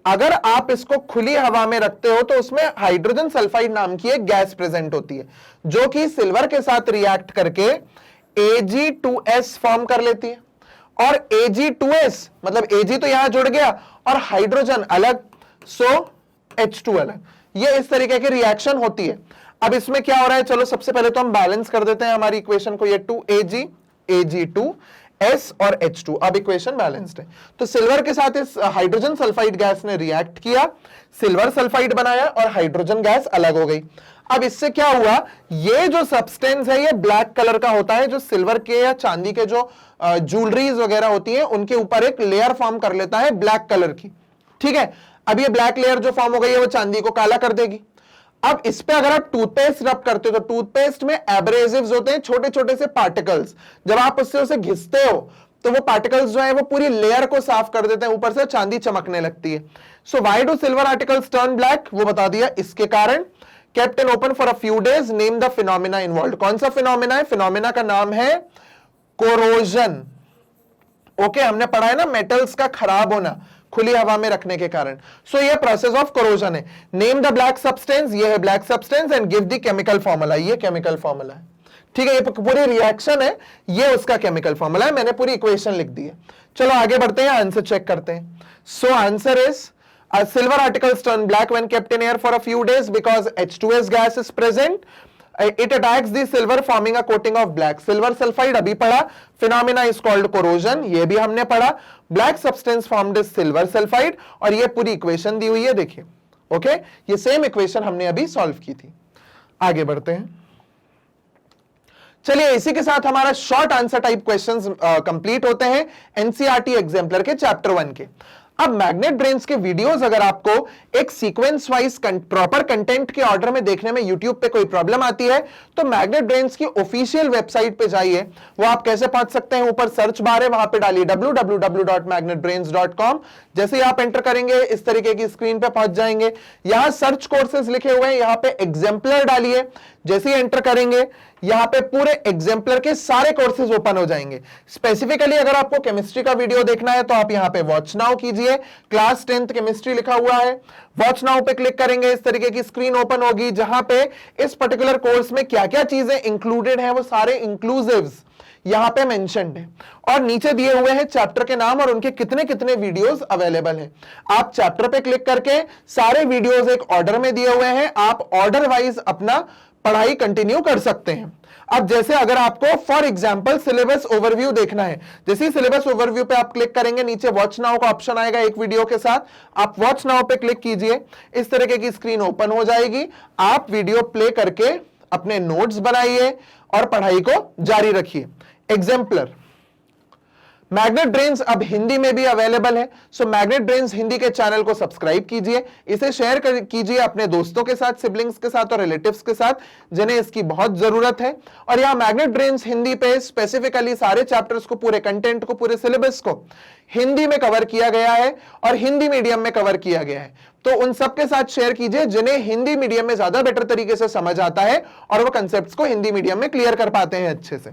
अगर आप इसको खुली हवा में रखते हो तो उसमें हाइड्रोजन सल्फाइड नाम की एक गैस प्रेजेंट होती है जो कि सिल्वर के साथ रिएक्ट करके Ag2S फॉर्म कर लेती है. और Ag2S मतलब Ag तो यहां जुड़ गया और हाइड्रोजन अलग, सो H2 अलग. ये इस तरीके की रिएक्शन होती है. अब इसमें क्या हो रहा है, चलो सबसे पहले तो हम बैलेंस कर देते हैं हमारी इक्वेशन को. ये 2Ag, Ag2S और H2. अब इक्वेशन बैलेंस्ड है. तो सिल्वर के साथ इस हाइड्रोजन सल्फाइड गैस ने रिएक्ट किया, सिल्वर सल्फाइड बनाया और हाइड्रोजन गैस अलग हो गई. अब इससे क्या हुआ, ये जो सब्सटेंस है ये ब्लैक कलर का होता है, जो सिल्वर के या चांदी के जो ज्वेलरीज वगैरह होती है उनके ऊपर एक लेयर फॉर्म कर लेता है ब्लैक कलर की. ठीक है, अब ये ब्लैक लेयर जो फॉर्म हो गई है वो चांदी को काला कर देगी. अब इस पे अगर आप टूथपेस्ट रब करते हो तो टूथपेस्ट में एब्रेसिव्स होते हैं, छोटे छोटे से पार्टिकल्स. जब आप उससे उसे घिसते हो तो वो पार्टिकल्स जो है वो पूरी लेयर को साफ कर देते हैं, ऊपर से चांदी चमकने लगती है. So why do silver articles turn black, वो बता दिया, इसके कारण. kept in open for a few days, name the phenomena involved. कौन सा फिनोमिना है, फिनोमिना का नाम है कोरोजन. ओके, हमने पढ़ा है ना मेटल्स का खराब होना खुली हवा में रखने के कारण. सो ये प्रोसेस ऑफ कोरोजन है. नेम द ब्लैक सब्सटेंस, ये है black substance, and give the chemical formula. ये केमिकल फॉर्मूला है, ठीक है, ये पूरी रिएक्शन है, ये उसका केमिकल फॉर्मूला है. मैंने पूरी इक्वेशन लिख दी है. चलो आगे बढ़ते हैं, आंसर चेक करते हैं. So answer is silver articles turn black when kept in air for a few days because H2S gas is present. It attacks the silver forming a coating of black. Silver sulfide अभी पढ़ा. Phenomena is called corrosion, ये भी हमने पढ़ा. Black substance formed is silver sulfide और ये पूरी equation दी हुई है, देखिए. ओके, ये सेम इक्वेशन हमने अभी सॉल्व की थी. आगे बढ़ते हैं. चलिए इसी के साथ हमारा short answer type questions complete होते हैं एनसीईआरटी एग्जाम्पलर के चैप्टर 1 के. अब मैग्नेट ब्रेन्स के वीडियोस अगर आपको एक सीक्वेंस वाइज प्रॉपर कंटेंट के ऑर्डर में देखने में यूट्यूब पे कोई प्रॉब्लम आती है तो मैग्नेट ब्रेन्स की ऑफिशियल वेबसाइट पे जाइए. वो आप कैसे पहुंच सकते हैं, ऊपर सर्च बार है, वहां पे डालिए www.magnetbrains.com. जैसे ही आप एंटर करेंगे इस तरीके की स्क्रीन पे पहुंच जाएंगे. यहां सर्च कोर्सेज लिखे हुए हैं, यहां पे एग्जाम्पलर डालिए. जैसे ही एंटर करेंगे यहां पे पूरे एग्जाम्पलर के सारे कोर्सेज ओपन हो जाएंगे. स्पेसिफिकली अगर आपको केमिस्ट्री का वीडियो देखना है तो आप यहां पे वॉच नाउ कीजिए. क्लास 10th केमिस्ट्री लिखा हुआ है, वॉच नाउ पे क्लिक करेंगे, इस तरीके की स्क्रीन ओपन होगी जहां पे इस पर्टिकुलर कोर्स में क्या क्या चीजें इंक्लूडेड है वो सारे इंक्लूसिव्स यहां पे मेंशन्ड है. और नीचे दिए हुए हैं चैप्टर के नाम और उनके कितने कितने वीडियोस अवेलेबल हैं. आप चैप्टर पे क्लिक करके सारे वीडियोस एक ऑर्डर में दिए हुए हैं, आप ऑर्डर वाइज अपना पढ़ाई कंटिन्यू कर सकते हैं. अब जैसे अगर आपको फॉर एग्जांपल सिलेबस ओवरव्यू देखना है, जैसे ही सिलेबस ओवरव्यू पे आप क्लिक करेंगे नीचे वॉच नाउ का ऑप्शन आएगा एक वीडियो के साथ, आप वॉच नाउ पे क्लिक कीजिए, इस तरीके की स्क्रीन ओपन हो जाएगी. आप वीडियो प्ले करके अपने नोट्स बनाइए और पढ़ाई को जारी रखिए. एग्जाम्पलर मैग्नेट ब्रेन्स अब हिंदी में भी अवेलेबल है. सो मैग्नेट ब्रेन्स हिंदी के चैनल को सब्सक्राइब कीजिए, इसे शेयर कीजिए अपने दोस्तों के साथ, सिबलिंग्स के साथ और रिलेटिव्स के साथ जिन्हें इसकी बहुत जरूरत है. और यहाँ मैग्नेट ब्रेन्स हिंदी पे स्पेसिफिकली सारे चैप्टर्स को, पूरे कंटेंट को, पूरे सिलेबस को हिंदी में कवर किया गया है और हिंदी मीडियम में कवर किया गया है. तो उन सबके साथ शेयर कीजिए जिन्हें हिंदी मीडियम में ज्यादा बेटर तरीके से समझ आता है और वो कंसेप्ट्स को हिंदी मीडियम में क्लियर कर पाते हैं अच्छे से.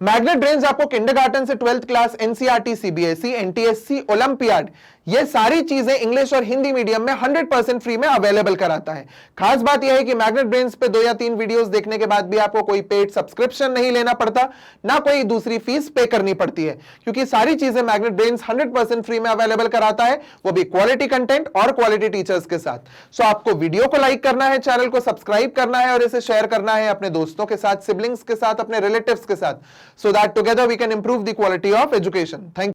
मैग्नेट ब्रेन्स आपको किंडरगार्टन से 12th class, NCERT, CBSE, NTSC, olympiad ये सारी चीजें इंग्लिश और हिंदी मीडियम में 100% फ्री में अवेलेबल कराता है। खास बात यह है कि मैग्नेट ब्रेन्स पे 2 या 3 वीडियोस देखने के बाद भी आपको कोई पेड सब्सक्रिप्शन नहीं लेना पड़ता, ना कोई दूसरी फीस पे करनी पड़ती है, क्योंकि सारी चीजें मैग्नेट ब्रेन्स 100% फ्री में अवेलेबल कराता है, वो भी क्वालिटी कंटेंट और क्वालिटी टीचर्स के साथ। सो आपको वीडियो को लाइक करना है, चैनल को सब्सक्राइब करना है और इसे शेयर करना है अपने दोस्तों के साथ, सिबलिंग्स के साथ, अपने रिलेटिव्स के साथ, so that together we can improve the quality of education. Thank